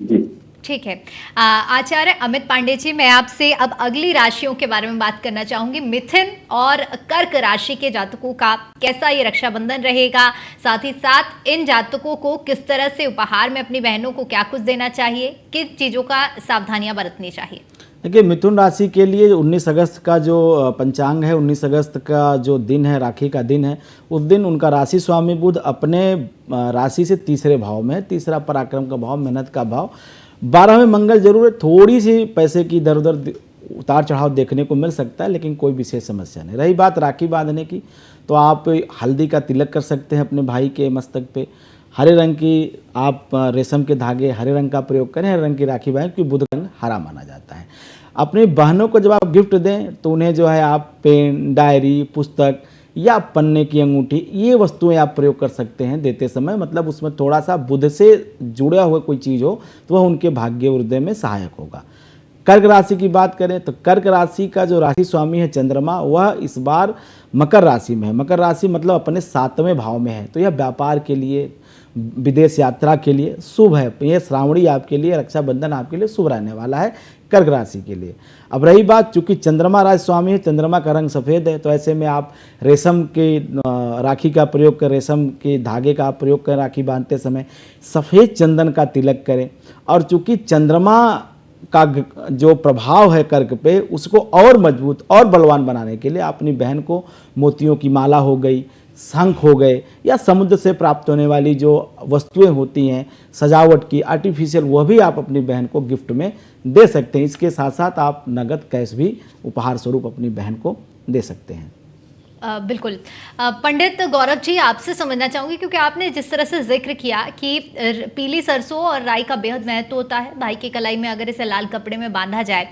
जी। ठीक है। आचार्य अमित पांडे जी, मैं आपसे अब अगली राशियों के बारे में बात करना चाहूंगी। मिथुन और कर्क राशि के जातकों का कैसा ये रक्षाबंधन रहेगा, साथ ही साथ इन जातकों को किस तरह से उपहार में अपनी बहनों को क्या कुछ देना चाहिए, किन चीजों का सावधानियां बरतनी चाहिए। देखिए, मिथुन राशि के लिए 19 अगस्त का जो पंचांग है, 19 अगस्त का जो दिन है, राखी का दिन है, उस दिन उनका राशि स्वामी बुध अपने राशि से तीसरे भाव में है। तीसरा पराक्रम का भाव, मेहनत का भाव। 12वें मंगल जरूर है, थोड़ी सी पैसे की इधर उधर उतार चढ़ाव देखने को मिल सकता है, लेकिन कोई विशेष समस्या नहीं। रही बात राखी बांधने की, तो आप हल्दी का तिलक कर सकते हैं अपने भाई के मस्तक पे। हरे रंग की आप रेशम के धागे, हरे रंग का प्रयोग करें, हरे रंग की राखी बांधें, क्योंकि बुध रंग हरा माना जाता है। अपनी बहनों को जब आप गिफ्ट दें तो उन्हें जो है आप पेन, डायरी, पुस्तक या पन्ने की अंगूठी, ये वस्तुएं आप प्रयोग कर सकते हैं देते समय। मतलब उसमें थोड़ा सा बुध से जुड़ा हुआ कोई चीज़ हो तो वह उनके भाग्य वृद्धि में सहायक होगा। कर्क राशि की बात करें तो कर्क राशि का जो राशि स्वामी है चंद्रमा, वह इस बार मकर राशि में है। मकर राशि मतलब अपने 7वें भाव में है, तो यह व्यापार के लिए, विदेश यात्रा के लिए शुभ है। यह श्रावणी आपके लिए, रक्षाबंधन आपके लिए शुभ रहने वाला है कर्क राशि के लिए। अब रही बात, चूंकि चंद्रमा राशि स्वामी है, चंद्रमा का रंग सफ़ेद है, तो ऐसे में आप रेशम के राखी का प्रयोग करें, रेशम के धागे का प्रयोग करें, राखी बांधते समय सफ़ेद चंदन का तिलक करें। और चूंकि चंद्रमा का जो प्रभाव है कर्क पे, उसको और मजबूत और बलवान बनाने के लिए अपनी बहन को मोतियों की माला हो गई, शंख हो गए, या समुद्र से प्राप्त होने वाली जो वस्तुएं होती हैं सजावट की, आर्टिफिशियल, वह भी आप अपनी बहन को गिफ्ट में दे सकते हैं। इसके साथ साथ आप नगद कैश भी उपहार स्वरूप अपनी बहन को दे सकते हैं। बिल्कुल। पंडित गौरव जी, आपसे समझना चाहूँगी, क्योंकि आपने जिस तरह से जिक्र किया कि पीली सरसों और राई का बेहद महत्व होता है भाई की कलाई में, अगर इसे लाल कपड़े में बांधा जाए,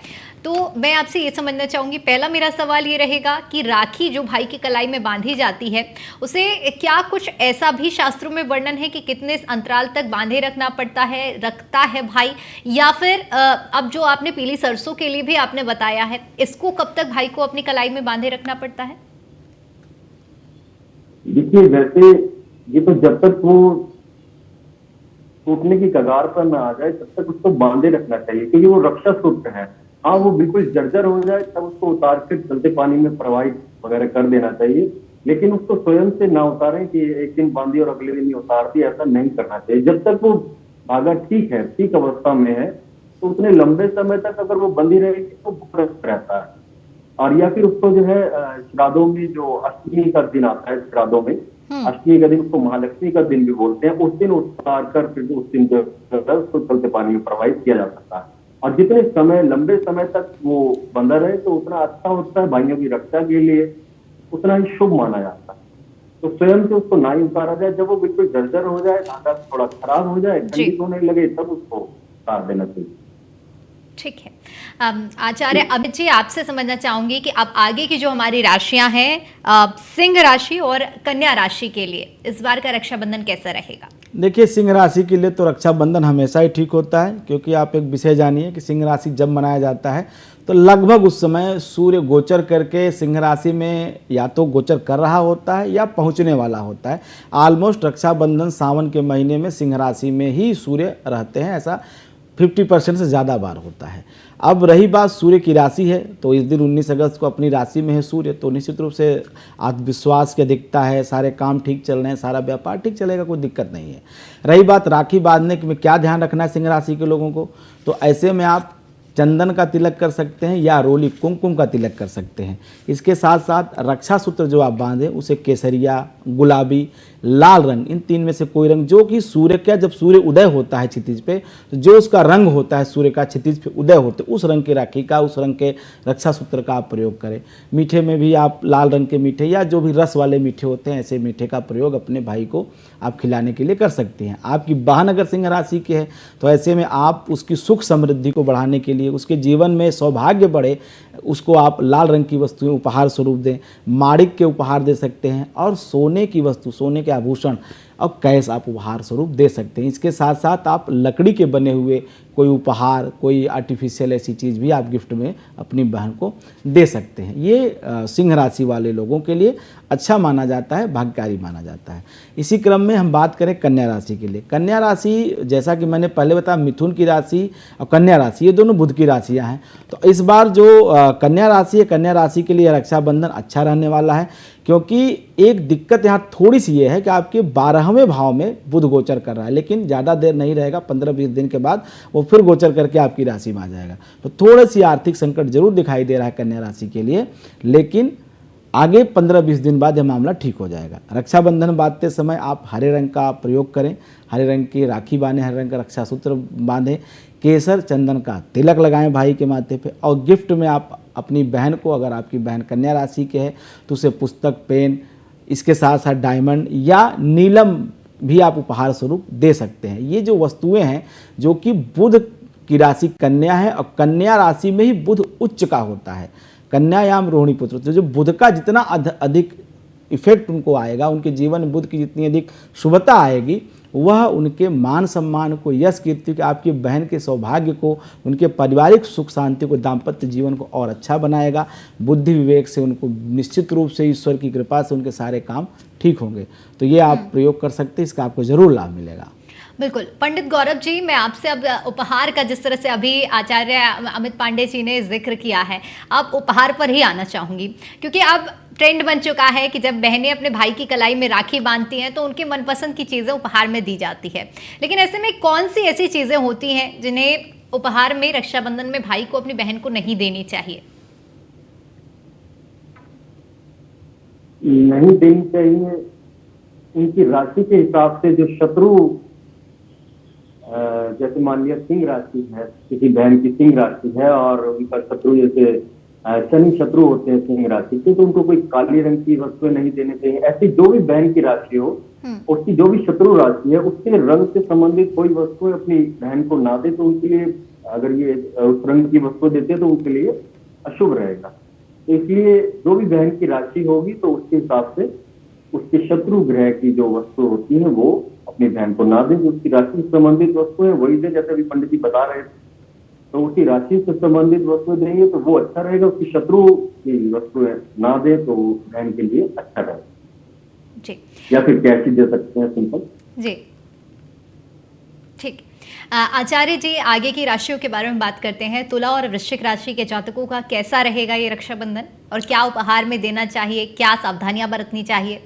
तो मैं आपसे ये समझना चाहूँगी, पहला मेरा सवाल ये रहेगा कि राखी जो भाई की कलाई में बांधी जाती है, उसे क्या कुछ ऐसा भी शास्त्रों में वर्णन है कि कितने अंतराल तक बांधे रखना पड़ता है, रखता है भाई, या फिर अब जो आपने पीली सरसों के लिए भी आपने बताया है, इसको कब तक भाई को अपनी कलाई में बांधे रखना पड़ता है? देखिए, वैसे ये तो जब तक वो टूटने की कगार पर न आ जाए तब तक उसको बांधे रखना चाहिए, क्योंकि वो रक्षा सूत्र है। हाँ, वो बिल्कुल जर्जर हो जाए तब उसको उतार कर चलते पानी में प्रवाहित वगैरह कर देना चाहिए, लेकिन उसको स्वयं से ना उतारें कि एक दिन बांधी और अगले दिन ही उतार दी, ऐसा नहीं करना चाहिए। जब तक वो धागा ठीक है, ठीक अवस्था में है, तो उतने लंबे समय तक अगर वो बंधी रहेगी तो बहुत रहता है। और या फिर उसको जो है श्राद्धों में जो अष्टमी का दिन आता है, श्राद्धों में अष्टमी का दिन, उसको महालक्ष्मी का दिन भी बोलते हैं, उस दिन उतार कर फिर उस दिन जो है उसको चलते पानी में प्रवाहित किया जा सकता है। और जितने समय, लंबे समय तक वो बंधा रहे तो उतना अच्छा होता है भाइयों की रक्षा के लिए, उतना ही शुभ माना जाता है। तो स्वयं से उसको ना ही उतारा जाए, जब वो बिल्कुल जर्जर हो जाए, धागा थोड़ा खराब हो जाए, खंडित होने लगे, तब उसको उतार देना चाहिए। ठीक है। आचार्य अमित जी, आपसे समझना चाहूंगी कि अब आगे की जो हमारी राशियां हैं, सिंह राशि और कन्या राशि के लिए इस बार का रक्षाबंधन कैसा रहेगा? देखिए, सिंह राशि के लिए तो रक्षाबंधन हमेशा ही ठीक होता है, क्योंकि आप एक विषय जानिए कि सिंह राशि जब मनाया जाता है तो लगभग उस समय सूर्य गोचर करके सिंह राशि में या तो गोचर कर रहा होता है या पहुंचने वाला होता है। ऑलमोस्ट रक्षाबंधन सावन के महीने में सिंह राशि में ही सूर्य रहते हैं, ऐसा 50% से ज़्यादा बार होता है। अब रही बात सूर्य की राशि है, तो इस दिन 19 अगस्त को अपनी राशि में है सूर्य, तो निश्चित रूप से आत्मविश्वास की अधिकता है, सारे काम ठीक चल रहे हैं, सारा व्यापार ठीक चलेगा, कोई दिक्कत नहीं है। रही बात राखी बांधने में क्या ध्यान रखना है सिंह राशि के लोगों को, तो ऐसे में आप चंदन का तिलक कर सकते हैं या रोली कुमकुम का तिलक कर सकते हैं। इसके साथ साथ रक्षा सूत्र जो आप बांधें उसे केसरिया, गुलाबी, लाल रंग, इन तीन में से कोई रंग जो कि सूर्य का, जब सूर्य उदय होता है क्षितिज पे, तो जो उसका रंग होता है सूर्य का क्षितिज पे उदय होते, उस रंग की राखी का, उस रंग के रक्षा सूत्र का आप प्रयोग करें। मीठे में भी आप लाल रंग के मीठे या जो भी रस वाले मीठे होते हैं, ऐसे मीठे का प्रयोग अपने भाई को आप खिलाने के लिए कर सकते हैं। आपकी बहन अगर सिंह राशि की है तो ऐसे में आप उसकी सुख समृद्धि को बढ़ाने के लिए, उसके जीवन में सौभाग्य बढ़े, उसको आप लाल रंग की वस्तुएं उपहार स्वरूप दें, माणिक के उपहार दे सकते हैं, और सोने की वस्तु, सोने के आभूषण और कैश आप उपहार स्वरूप दे सकते हैं। इसके साथ साथ आप लकड़ी के बने हुए कोई उपहार, कोई आर्टिफिशियल ऐसी चीज़ भी आप गिफ्ट में अपनी बहन को दे सकते हैं। ये सिंह राशि वाले लोगों के लिए अच्छा माना जाता है, भाग्यकारी माना जाता है। इसी क्रम में हम बात करें कन्या राशि के लिए। कन्या राशि, जैसा कि मैंने पहले बताया, मिथुन की राशि और कन्या राशि ये दोनों बुध की राशियां हैं। तो इस बार जो कन्या राशि है, कन्या राशि के लिए रक्षाबंधन अच्छा रहने वाला है, क्योंकि एक दिक्कत यहाँ थोड़ी सी ये है कि आपके 12वें भाव में बुध गोचर कर रहा है, लेकिन ज़्यादा देर नहीं रहेगा, 15-20 दिन के बाद वो फिर गोचर करके आपकी राशि में आ जाएगा। तो थोड़ी सी आर्थिक संकट जरूर दिखाई दे रहा है कन्या राशि के लिए, लेकिन आगे 15-20 दिन बाद यह मामला ठीक हो जाएगा। रक्षाबंधन बांधते समय आप हरे रंग का प्रयोग करें, हरे रंग की राखी बांधें, हरे रंग का रक्षा सूत्र बांधें, केसर चंदन का तिलक लगाएं भाई के माथे पे, और गिफ्ट में आप अपनी बहन को, अगर आपकी बहन कन्या राशि के है तो उसे पुस्तक, पेन, इसके साथ साथ डायमंड या नीलम भी आप उपहार स्वरूप दे सकते हैं। ये जो वस्तुएं हैं जो कि बुध की राशि कन्या है, और कन्या राशि में ही बुध उच्च का होता है, कन्यायाम रोहिणी पुत्र, तो जो बुध का जितना अधिक इफेक्ट उनको आएगा, उनके जीवन में बुध की जितनी अधिक शुभता आएगी, वह उनके मान सम्मान को, यश कीर्ति को, आपकी बहन के सौभाग्य को, उनके पारिवारिक सुख शांति को, दाम्पत्य जीवन को और अच्छा बनाएगा। बुद्धि विवेक से उनको निश्चित रूप से ईश्वर की कृपा से उनके सारे काम ठीक होंगे। तो ये आप प्रयोग कर सकते हैं, इसका आपको जरूर लाभ मिलेगा। बिल्कुल। पंडित गौरव जी, मैं आपसे अब उपहार का, जिस तरह से अभी आचार्य अमित पांडे जी ने जिक्र किया है, अब उपहार पर ही आना चाहूँगी, क्योंकि अब ट्रेंड बन चुका है कि जब बहनें अपने भाई की कलाई में राखी बांधती हैं तो उनके मनपसंद की चीज़ें उपहार में दी जाती है। लेकिन ऐसे में कौन सी ऐसी चीज़ें होती हैं जिन्हें उपहार में रक्षाबंधन में भाई को अपनी बहन को नहीं देनी चाहिए? नहीं देनी चाहिए। उनकी राशि के हिसाब से जो शत्रु, जैसे मान लिया सिंह राशि है, किसी बहन की सिंह राशि है और उनका शत्रु जैसे शनि शत्रु होते हैं सिंह राशि के, तो उनको कोई काली रंग की वस्तुएं नहीं देनी चाहिए। ऐसी जो भी बहन की राशि हो, उसकी जो भी शत्रु राशि है, उसके रंग से संबंधित कोई वस्तुएं अपनी बहन को ना दे, तो उनके लिए, अगर ये उस रंग की वस्तु देते हैं तो उनके लिए अशुभ रहेगा। तो इसलिए जो भी बहन की राशि होगी तो उसके हिसाब से उसके शत्रु ग्रह की जो वस्तु होती है वो अपनी बहन को ना दे। जो उसकी राशि से संबंधित वस्तु है वही दे, जैसे अभी पंडित जी बता रहे थे, तो उसकी राशि से संबंधित वस्तु देंगे तो वो अच्छा रहेगा। उसकी शत्रु की वस्तु ना दे तो बहन के लिए अच्छा रहेगा जी। या फिर कैश दे सकते हैं, सिंपल जी। ठीक। आचार्य जी, आगे की राशियों के बारे में बात करते हैं। तुला और वृश्चिक राशि के जातकों का कैसा रहेगा ये रक्षाबंधन, और क्या उपहार में देना चाहिए, क्या सावधानियां बरतनी चाहिए?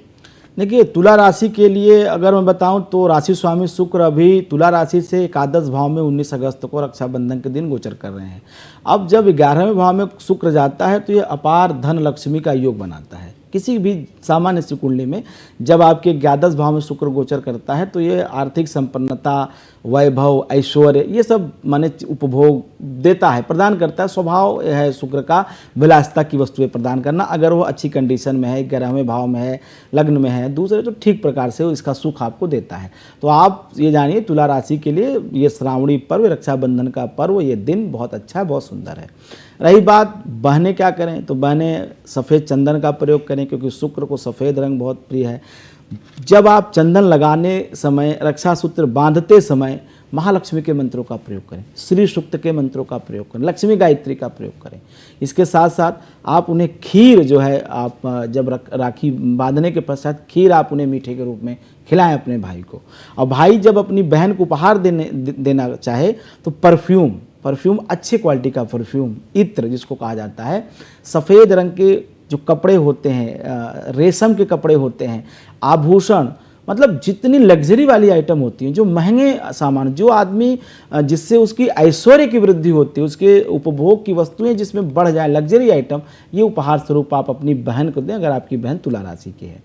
देखिए, तुला राशि के लिए अगर मैं बताऊं तो राशि स्वामी शुक्र अभी तुला राशि से एकादश भाव में 19 अगस्त को रक्षाबंधन के दिन गोचर कर रहे हैं। अब जब 11वें भाव में शुक्र जाता है तो ये अपार धन लक्ष्मी का योग बनाता है। किसी भी सामान्य सी कुंडली में जब आपके 11 भाव में शुक्र गोचर करता है तो ये आर्थिक संपन्नता, वैभव, ऐश्वर्य, ये सब माने उपभोग देता है, प्रदान करता है। स्वभाव है शुक्र का विलासिता की वस्तुएं प्रदान करना। अगर वो अच्छी कंडीशन में है, 11वें भाव में है, लग्न में है, दूसरे तो ठीक प्रकार से इसका सुख आपको देता है। तो आप ये जानिए तुला राशि के लिए ये श्रावणी पर्व, रक्षाबंधन का पर्व, ये दिन बहुत अच्छा है, बहुत सुंदर है। रही बात बहनें क्या करें, तो बहनें सफ़ेद चंदन का प्रयोग करें क्योंकि शुक्र को सफ़ेद रंग बहुत प्रिय है। जब आप चंदन लगाने समय, रक्षा सूत्र बांधते समय महालक्ष्मी के मंत्रों का प्रयोग करें, श्री सूक्त के मंत्रों का प्रयोग करें, लक्ष्मी गायत्री का प्रयोग करें। इसके साथ साथ आप उन्हें खीर जो है, आप जब राखी बांधने के पश्चात खीर आप उन्हें मीठे के रूप में खिलाएं अपने भाई को। और भाई जब अपनी बहन को उपहार देना चाहे तो परफ्यूम अच्छी क्वालिटी का परफ्यूम, इत्र जिसको कहा जाता है, सफ़ेद रंग के जो कपड़े होते हैं, रेशम के कपड़े होते हैं, आभूषण, मतलब जितनी लग्जरी वाली आइटम होती हैं, जो महंगे सामान, जो आदमी जिससे उसकी ऐश्वर्य की वृद्धि होती है, उसके उपभोग की वस्तुएं जिसमें बढ़ जाए, लग्जरी आइटम, ये उपहार स्वरूप आप अपनी बहन को दें अगर आपकी बहन तुला राशि की है।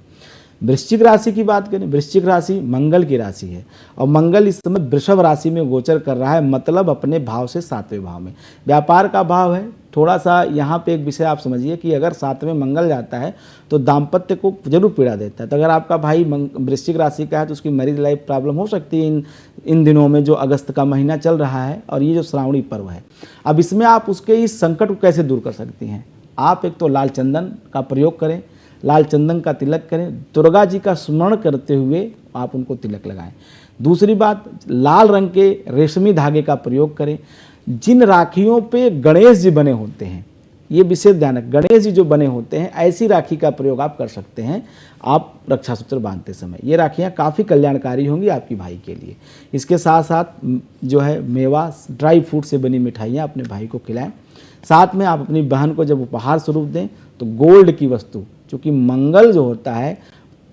वृश्चिक राशि की बात करें, वृश्चिक राशि मंगल की राशि है और मंगल इस समय वृषभ राशि में गोचर कर रहा है, मतलब अपने भाव से 7वें भाव में। व्यापार का भाव है। थोड़ा सा यहाँ पे एक विषय आप समझिए कि अगर 7वें मंगल जाता है तो दाम्पत्य को जरूर पीड़ा देता है। तो अगर आपका भाई वृश्चिक राशि का है तो उसकी मैरिज लाइफ प्रॉब्लम हो सकती है इन दिनों में, जो अगस्त का महीना चल रहा है और ये जो श्रावणी पर्व है। अब इसमें आप उसके इस संकट को कैसे दूर कर सकती हैं? आप एक तो लाल चंदन का प्रयोग करें, लाल चंदन का तिलक करें, दुर्गा जी का स्मरण करते हुए आप उनको तिलक लगाएं। दूसरी बात, लाल रंग के रेशमी धागे का प्रयोग करें। जिन राखियों पे गणेश जी बने होते हैं, ये विशेष ध्यान है, गणेश जी जो बने होते हैं ऐसी राखी का प्रयोग आप कर सकते हैं आप रक्षा सूत्र बांधते समय। ये राखियाँ काफ़ी कल्याणकारी होंगी आपकी भाई के लिए। इसके साथ साथ जो है मेवा, ड्राई फ्रूट से बनी मिठाइयाँ अपने भाई को खिलाएं। साथ में आप अपनी बहन को जब उपहार स्वरूप दें तो गोल्ड की वस्तु, क्योंकि मंगल जो होता है,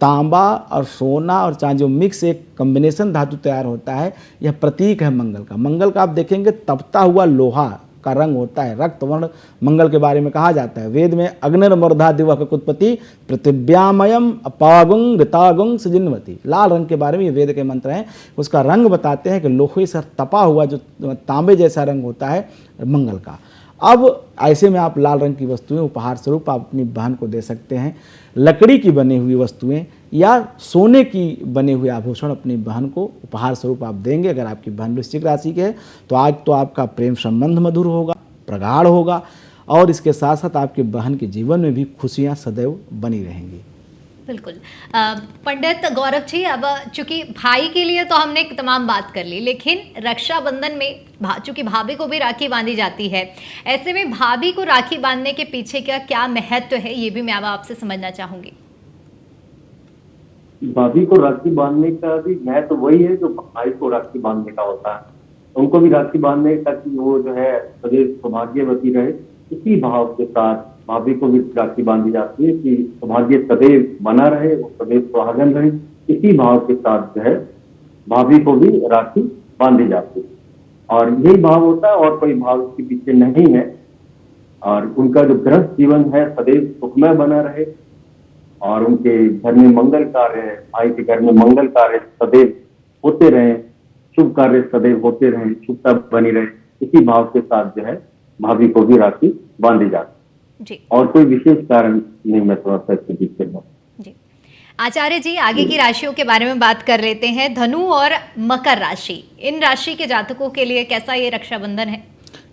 तांबा और सोना और चांदी जो मिक्स एक कॉम्बिनेशन धातु तैयार होता है, यह प्रतीक है मंगल का। मंगल का आप देखेंगे तपता हुआ लोहा का रंग होता है, रक्त वर्ण मंगल के बारे में कहा जाता है। वेद में अग्निर्मर्धा दिवक उत्पत्ति पृथिव्यामयम अपागुंग ऋतागुंग सजिन्वती, लाल रंग के बारे में ये वेद के मंत्र हैं। उसका रंग बताते हैं कि लोहे से तपा हुआ जो तांबे जैसा रंग होता है मंगल का। अब ऐसे में आप लाल रंग की वस्तुएं उपहार स्वरूप आप अपनी बहन को दे सकते हैं। लकड़ी की बनी हुई वस्तुएं या सोने की बने हुए आभूषण अपनी बहन को उपहार स्वरूप आप देंगे। अगर आपकी बहन वृश्चिक राशि की है तो आज तो आपका प्रेम संबंध मधुर होगा, प्रगाढ़ होगा और इसके साथ साथ आपके बहन के जीवन में भी खुशियां सदैव बनी रहेंगी। बिल्कुल। पंडित गौरव जी, अब चूंकि भाई के लिए तो हमने तमाम बात कर ली, लेकिन रक्षाबंधन में चूंकि भाभी को भी राखी बांधी जाती है, ऐसे में भाभी को राखी बांधने के पीछे का क्या महत्व है, ये भी मैं अब आपसे समझना चाहूंगी। भाभी को राखी बांधने का भी महत्व वही है जो भाई को राखी बांधने का होता है। उनको भी राखी बांधने का कि वो जो है सदैव सौभाग्यवती रहे, इसी भाव के साथ भाभी को भी राखी बांधी जाती है कि सौभाग्य सदैव बना रहे, वो सदैव सुहागन रहे। इसी भाव के साथ जो है भाभी को भी राखी बांधी जाती है और यही भाव होता है और कोई भाव इसके पीछे नहीं है। और उनका जो गृहस्थ जीवन है सदैव सुखमय बना रहे और उनके घर में मंगल कार्य है, भाई के घर में मंगल कार्य सदैव होते रहे, शुभ कार्य सदैव होते रहे, शुभता बनी रहे, इसी भाव के साथ जो है भाभी को भी राखी बांधी जाती जी। और कोई विशेष कारण नहीं मैं समझता इसके पीछे जी। आचार्य जी, आगे की राशियों के बारे में बात कर लेते हैं। धनु और मकर राशि, इन राशि के जातकों के लिए कैसा ये रक्षाबंधन है?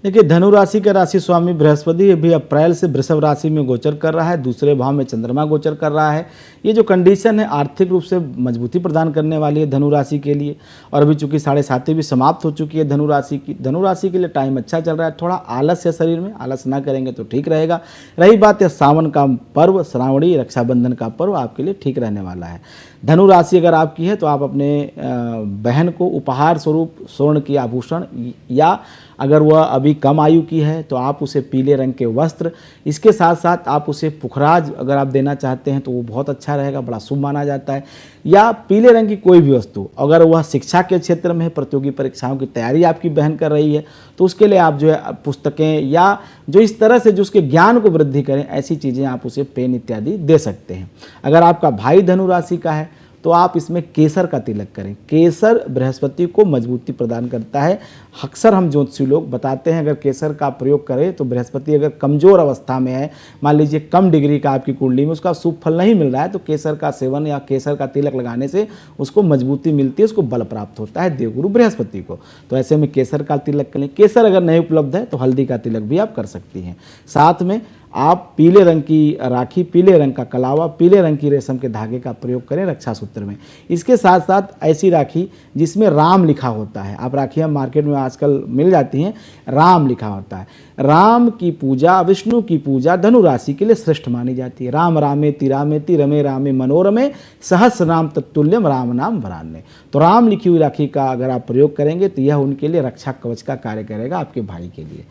देखिए, धनु राशि का राशि स्वामी बृहस्पति अभी अप्रैल से वृषभ राशि में गोचर कर रहा है, दूसरे भाव में चंद्रमा गोचर कर रहा है। ये जो कंडीशन है आर्थिक रूप से मजबूती प्रदान करने वाली है धनु राशि के लिए। और अभी चूंकि 7.5 भी समाप्त हो चुकी है धनु राशि की, धनु राशि के लिए टाइम अच्छा चल रहा है। थोड़ा आलस है शरीर में, आलस ना करेंगे तो ठीक रहेगा। रही बात है सावन का पर्व, श्रावणी रक्षाबंधन का पर्व आपके लिए ठीक रहने वाला है। धनु राशि अगर आपकी है तो आप अपने बहन को उपहार स्वरूप स्वर्ण की आभूषण या अगर वह अभी कम आयु की है तो आप उसे पीले रंग के वस्त्र, इसके साथ साथ आप उसे पुखराज अगर आप देना चाहते हैं तो वो बहुत अच्छा रहेगा, बड़ा शुभ माना जाता है। या पीले रंग की कोई भी वस्तु, अगर वह शिक्षा के क्षेत्र में है, प्रतियोगी परीक्षाओं की तैयारी आपकी बहन कर रही है तो उसके लिए आप जो है पुस्तकें या जो इस तरह से जो उसके ज्ञान को वृद्धि करें ऐसी चीज़ें आप उसे पेन इत्यादि दे सकते हैं। अगर आपका भाई धनु राशि का है तो आप इसमें केसर का तिलक करें। केसर बृहस्पति को मजबूती प्रदान करता है। अक्सर हम ज्योतिषी लोग बताते हैं अगर केसर का प्रयोग करें तो बृहस्पति अगर कमज़ोर अवस्था में है, मान लीजिए कम डिग्री का आपकी कुंडली में उसका शुभ फल नहीं मिल रहा है, तो केसर का सेवन या केसर का तिलक लगाने से उसको मजबूती मिलती है, उसको बल प्राप्त होता है देवगुरु बृहस्पति को। तो ऐसे में केसर का तिलक करें। केसर अगर नहीं उपलब्ध है तो हल्दी का तिलक भी आप कर सकती हैं। साथ में आप पीले रंग की राखी, पीले रंग का कलावा, पीले रंग की रेशम के धागे का प्रयोग करें रक्षा सूत्र में। इसके साथ साथ ऐसी राखी जिसमें राम लिखा होता है, आप राखियाँ मार्केट में आजकल मिल जाती हैं, राम लिखा होता है। राम की पूजा, विष्णु की पूजा धनु राशि के लिए श्रेष्ठ मानी जाती है। राम रामेति रामेति रमे रामे मनोरमे सहस्र नाम तत्तुल्यम राम नाम वरान्य। तो राम लिखी हुई राखी का अगर आप प्रयोग करेंगे तो यह उनके लिए रक्षा कवच का कार्य करेगा, आपके भाई के लिए।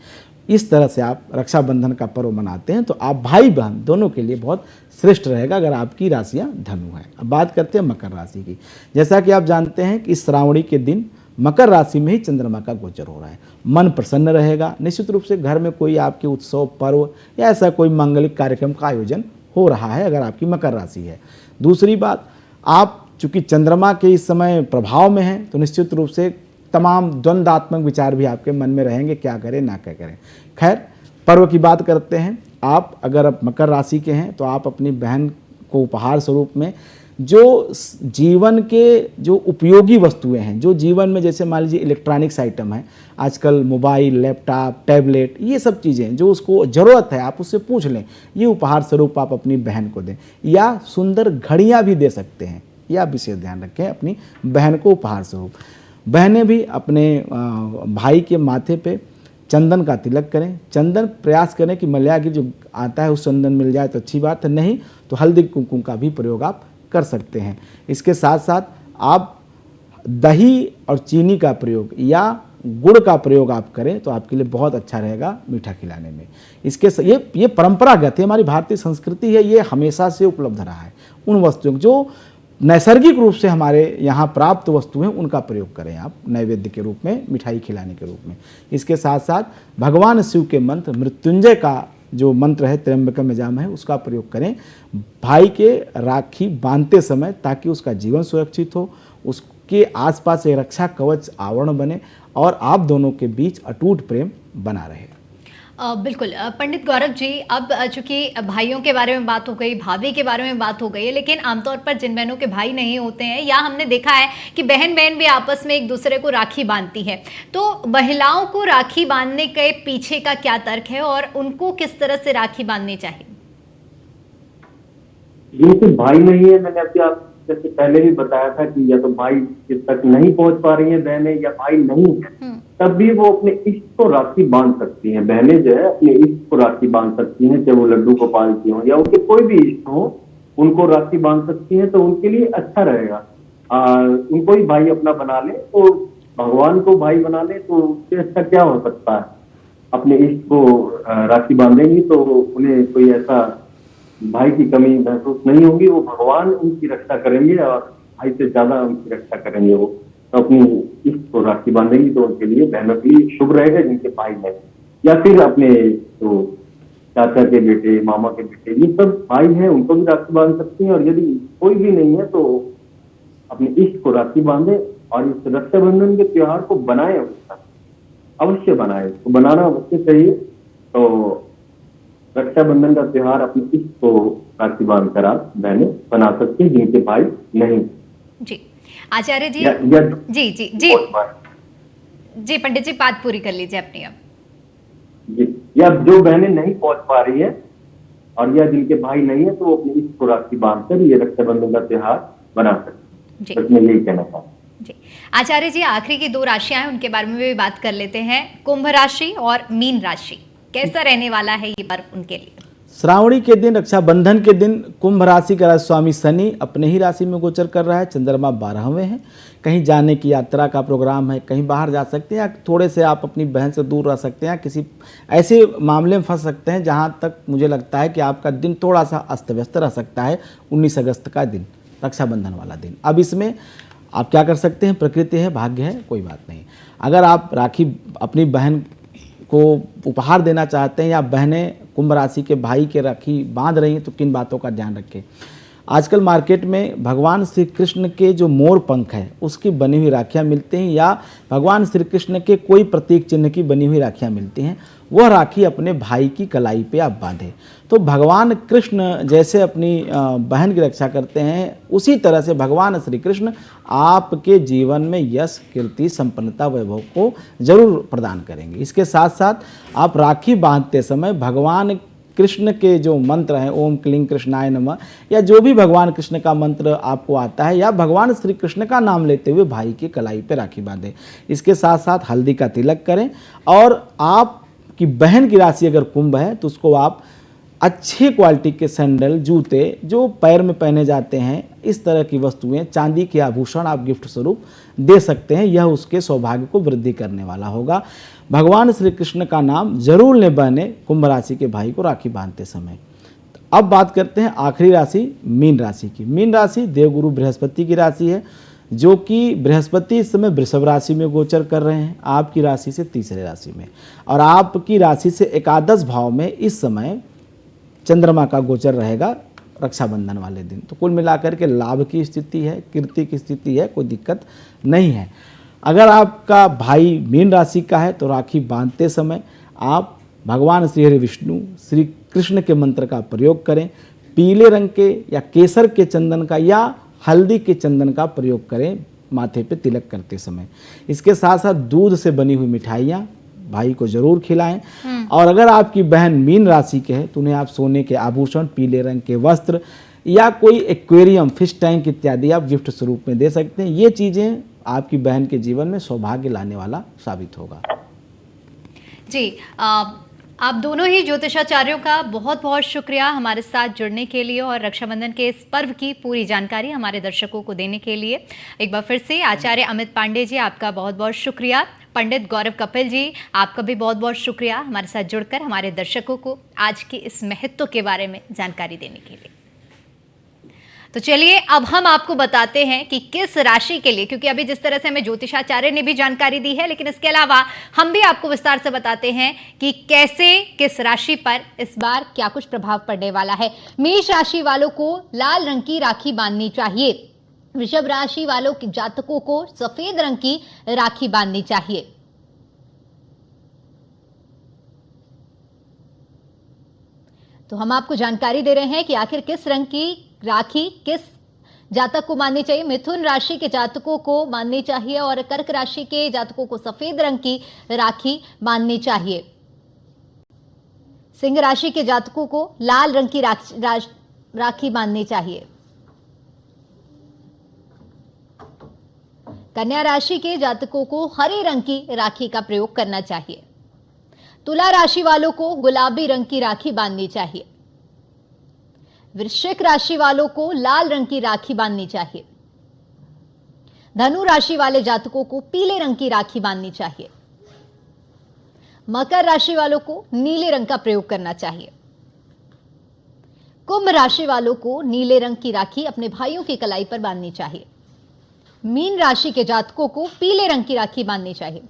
इस तरह से आप रक्षाबंधन का पर्व मनाते हैं तो आप भाई बहन दोनों के लिए बहुत श्रेष्ठ रहेगा अगर आपकी राशियां धनु हैं। अब बात करते हैं मकर राशि की। जैसा कि आप जानते हैं कि इस श्रावणी के दिन मकर राशि में ही चंद्रमा का गोचर हो रहा है। मन प्रसन्न रहेगा। निश्चित रूप से घर में कोई आपके उत्सव, पर्व या ऐसा कोई मांगलिक कार्यक्रम का आयोजन हो रहा है अगर आपकी मकर राशि है। दूसरी बात, आप चूँकि चंद्रमा के इस समय प्रभाव में हैं तो निश्चित रूप से तमाम द्वंद्वात्मक विचार भी आपके मन में रहेंगे, क्या करें ना क्या करें। खैर, पर्व की बात करते हैं। आप अगर आप मकर राशि के हैं तो आप अपनी बहन को उपहार स्वरूप में जो जीवन के जो उपयोगी वस्तुएं हैं, जो जीवन में जैसे मान लीजिए इलेक्ट्रॉनिक्स आइटम है, आजकल मोबाइल, लैपटॉप, टैबलेट, ये सब चीज़ें जो उसको ज़रूरत है आप उससे पूछ लें, ये उपहार स्वरूप आप अपनी बहन को दें। या सुंदर घड़ियाँ भी दे सकते हैं, यह विशेष ध्यान रखें अपनी बहन को उपहार स्वरूप। बहनें भी अपने भाई के माथे पे चंदन का तिलक करें। चंदन प्रयास करें कि मलयागी जो आता है उस चंदन मिल जाए तो अच्छी बात है, नहीं तो हल्दी कुमकुम का भी प्रयोग आप कर सकते हैं। इसके साथ साथ आप दही और चीनी का प्रयोग या गुड़ का प्रयोग आप करें तो आपके लिए बहुत अच्छा रहेगा मीठा खिलाने में। इसके ये परंपरागत है, हमारी भारतीय संस्कृति है, ये हमेशा से उपलब्ध रहा है। उन वस्तुओं जो नैसर्गिक रूप से हमारे यहाँ प्राप्त वस्तु हैं उनका प्रयोग करें आप नैवेद्य के रूप में, मिठाई खिलाने के रूप में। इसके साथ साथ भगवान शिव के मंत्र मृत्युंजय का जो मंत्र है, त्र्यंबकम यजामहे, उसका प्रयोग करें भाई के राखी बांधते समय, ताकि उसका जीवन सुरक्षित हो, उसके आसपास एक रक्षा कवच आवरण बने और आप दोनों के बीच अटूट प्रेम बना रहे। बिल्कुल पंडित गौरव जी, अब चूंकि भाइयों के बारे में बात हो गई, भाभी के बारे में बात हो गई है, लेकिन आमतौर पर जिन बहनों के भाई नहीं होते हैं या हमने देखा है कि बहन बहन भी आपस में एक दूसरे को राखी बांधती है, तो महिलाओं को राखी बांधने के पीछे का क्या तर्क है और उनको किस तरह से राखी बांधनी चाहिए? ये सिर्फ भाई नहीं है, मैंने अभी आप जैसे पहले भी बताया था कि या तो भाई तक नहीं पहुंच पा रही है बहनें या भाई नहीं है, तब भी वो अपने इष्ट को राखी बांध सकती हैं। बहनें जो है अपने इष्ट को राखी बांध सकती हैं, चाहे वो लड्डू गोपाल की हो या उनके कोई भी इष्ट हो, उनको राखी बांध सकती हैं, तो उनके लिए अच्छा रहेगा। उनको ही भाई अपना बना ले, तो भगवान को भाई बना ले, तो उससे अच्छा क्या हो सकता है। अपने इष्ट को राखी बांधेंगी तो उन्हें कोई ऐसा भाई की कमी महसूस नहीं होगी, वो भगवान उनकी रक्षा करेंगे और भाई से ज्यादा उनकी रक्षा करेंगे। वो तो अपनी इष्ट को राखी बांधेंगी तो उनके लिए, बहनों के लिए शुभ रहेगा जिनके भाई नहीं, या फिर अपने तो चाचा के बेटे, मामा के बेटे, ये सब भाई हैं, उनको भी राखी बांध सकती हैं। और यदि कोई भी नहीं है तो अपने इष्ट को राखी बांधे और इस रक्षाबंधन के त्योहार को बनाए, अवश्य बनाए, तो बनाना अवश्य चाहिए। तो रक्षाबंधन का त्योहार अपने इष्ट को राखी बांध कर आप बहनें बना सकती हैं जिनके भाई नहीं। जी आचार्य जी, जी जी जी जी पंडित जी, बात पूरी कर लीजिए अपनी अब। जी, या जो बहनें नहीं पहुंच पा रही है और या जिनके भाई नहीं है तो वो अपने इष्ट को राखी बांधकर ये रक्षाबंधन का त्योहार बना सकते हैं। मैं यही कहना चाहूँ। जी आचार्य जी, आखिरी की 2 राशियां हैं उनके बारे में भी बात कर लेते हैं। कुंभ राशि और मीन राशि, कैसा रहने वाला है ये पर्व उनके लिए? श्रावणी के दिन, रक्षाबंधन के दिन कुंभ राशि का स्वामी शनि अपने ही राशि में गोचर कर रहा है। चंद्रमा 12वें हैं। कहीं जाने की यात्रा का प्रोग्राम है, कहीं बाहर जा सकते हैं, या थोड़े से आप अपनी बहन से दूर रह सकते हैं, किसी ऐसे मामले में फंस सकते हैं जहां तक मुझे लगता है कि आपका दिन थोड़ा सा अस्त व्यस्त रह सकता है। 19 अगस्त का दिन, रक्षाबंधन वाला दिन। अब इसमें आप क्या कर सकते हैं, प्रकृति है, भाग्य है, कोई बात नहीं। अगर आप राखी अपनी बहन को उपहार देना चाहते हैं, या बहनें कुंभ राशि के भाई के राखी बांध रही हैं, तो किन बातों का ध्यान रखें। आजकल मार्केट में भगवान श्री कृष्ण के जो मोर पंख है उसकी बनी हुई राखियाँ मिलती हैं, या भगवान श्री कृष्ण के कोई प्रतीक चिन्ह की बनी हुई राखियाँ मिलती हैं। वह राखी अपने भाई की कलाई पे आप बांधें। तो भगवान कृष्ण जैसे अपनी बहन की रक्षा करते हैं, उसी तरह से भगवान श्री कृष्ण आपके जीवन में यश, कीर्ति, संपन्नता, वैभव को जरूर प्रदान करेंगे। इसके साथ साथ आप राखी बांधते समय भगवान कृष्ण के जो मंत्र हैं, ओम क्लीं कृष्णाय नमः, या जो भी भगवान कृष्ण का मंत्र आपको आता है, या भगवान श्री कृष्ण का नाम लेते हुए भाई की कलाई पे राखी बांधें। इसके साथ साथ हल्दी का तिलक करें। और आपकी बहन की राशि अगर कुंभ है तो उसको आप अच्छी क्वालिटी के सैंडल, जूते जो पैर में पहने जाते हैं, इस तरह की वस्तुएं, चांदी के आभूषण आप गिफ्ट स्वरूप दे सकते हैं। यह उसके सौभाग्य को वृद्धि करने वाला होगा। भगवान श्री कृष्ण का नाम जरूर ले बहने कुंभ राशि के भाई को राखी बांधते समय। अब बात करते हैं आखिरी राशि मीन राशि की। मीन राशि देवगुरु बृहस्पति की राशि है, जो कि बृहस्पति इस समय वृषभ राशि में गोचर कर रहे हैं, आपकी राशि से तीसरे राशि में, और आपकी राशि से एकादश भाव में इस समय चंद्रमा का गोचर रहेगा रक्षाबंधन वाले दिन। तो कुल मिलाकर के लाभ की स्थिति है, कीर्ति की स्थिति है, कोई दिक्कत नहीं है। अगर आपका भाई मीन राशि का है तो राखी बांधते समय आप भगवान श्री हरि विष्णु, श्री कृष्ण के मंत्र का प्रयोग करें। पीले रंग के या केसर के चंदन का या हल्दी के चंदन का प्रयोग करें माथे पे तिलक करते समय। इसके साथ साथ दूध से बनी हुई मिठाइयाँ भाई को जरूर खिलाएं। और अगर आपकी बहन मीन राशि के है तो उन्हें आप सोने के आभूषण, पीले रंग के वस्त्र, या कोई एक्वेरियम, फिश टैंक इत्यादि आप गिफ्ट स्वरूप में दे सकते हैं। ये चीज़ें आपकी बहन के जीवन में सौभाग्य लाने वाला साबित होगा। जी, आप दोनों ही ज्योतिषाचार्यों का बहुत बहुत शुक्रिया हमारे साथ जुड़ने के लिए और रक्षाबंधन के इस पर्व की पूरी जानकारी हमारे दर्शकों को देने के लिए। एक बार फिर से आचार्य अमित पांडे जी, आपका बहुत बहुत शुक्रिया। पंडित गौरव कपिल जी, आपका भी बहुत बहुत शुक्रिया हमारे साथ जुड़कर हमारे दर्शकों को आज की इस महत्व के बारे में जानकारी देने के लिए। तो चलिए अब हम आपको बताते हैं कि किस राशि के लिए, क्योंकि अभी जिस तरह से हमें ज्योतिषाचार्य ने भी जानकारी दी है, लेकिन इसके अलावा हम भी आपको विस्तार से बताते हैं कि कैसे किस राशि पर इस बार क्या कुछ प्रभाव पड़ने वाला है। मेष राशि वालों को लाल रंग की राखी बांधनी चाहिए। वृषभ राशि वालों के जातकों को सफेद रंग की राखी बांधनी चाहिए। तो हम आपको जानकारी दे रहे हैं कि आखिर किस रंग की राखी किस जातक को बांधनी चाहिए। मिथुन राशि के जातकों को बांधनी चाहिए और कर्क राशि के जातकों को सफेद रंग की राखी बांधनी चाहिए। सिंह राशि के जातकों को लाल रंग की राखी बांधनी चाहिए। कन्या राशि के जातकों को हरे रंग की राखी का प्रयोग करना चाहिए। तुला राशि वालों को गुलाबी रंग की राखी बांधनी चाहिए। वृश्चिक राशि वालों को लाल रंग की राखी बांधनी चाहिए। धनु राशि वाले जातकों को पीले रंग की राखी बांधनी चाहिए। मकर राशि वालों को नीले रंग का प्रयोग करना चाहिए। कुंभ राशि वालों को नीले रंग की राखी अपने भाइयों की कलाई पर बांधनी चाहिए। मीन राशि के जातकों को पीले रंग की राखी बांधनी चाहिए।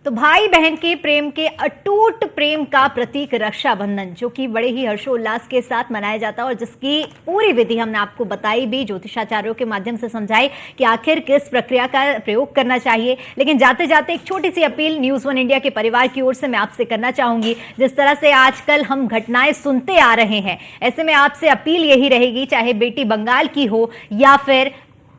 तो भाई बहन के प्रेम के अटूट प्रेम का प्रतीक रक्षाबंधन, जो कि बड़े ही हर्षोल्लास के साथ मनाया जाता है और जिसकी पूरी विधि हमने आपको बताई भी, ज्योतिषाचार्यों के माध्यम से समझाई कि आखिर किस प्रक्रिया का प्रयोग करना चाहिए। लेकिन जाते जाते एक छोटी सी अपील न्यूज़ वन इंडिया के परिवार की ओर से मैं आपसे करना चाहूंगी। जिस तरह से आजकल हम घटनाएं सुनते आ रहे हैं, ऐसे में आपसे अपील यही रहेगी, चाहे बेटी बंगाल की हो या फिर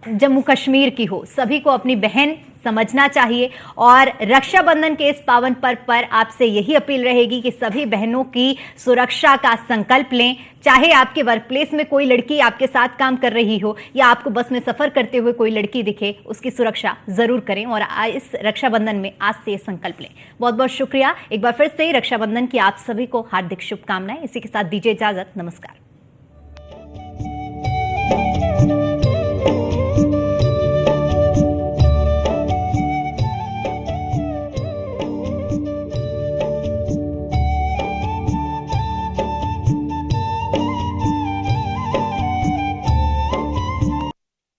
जम्मू कश्मीर की हो, सभी को अपनी बहन समझना चाहिए। और रक्षाबंधन के इस पावन पर्व पर आपसे यही अपील रहेगी कि सभी बहनों की सुरक्षा का संकल्प लें। चाहे आपके वर्क प्लेस में कोई लड़की आपके साथ काम कर रही हो या आपको बस में सफर करते हुए कोई लड़की दिखे, उसकी सुरक्षा जरूर करें और इस रक्षाबंधन में आज से ये संकल्प लें। बहुत बहुत शुक्रिया। एक बार फिर से रक्षाबंधन की आप सभी को हार्दिक शुभकामनाएं। इसी के साथ दीजिए इजाजत। नमस्कार।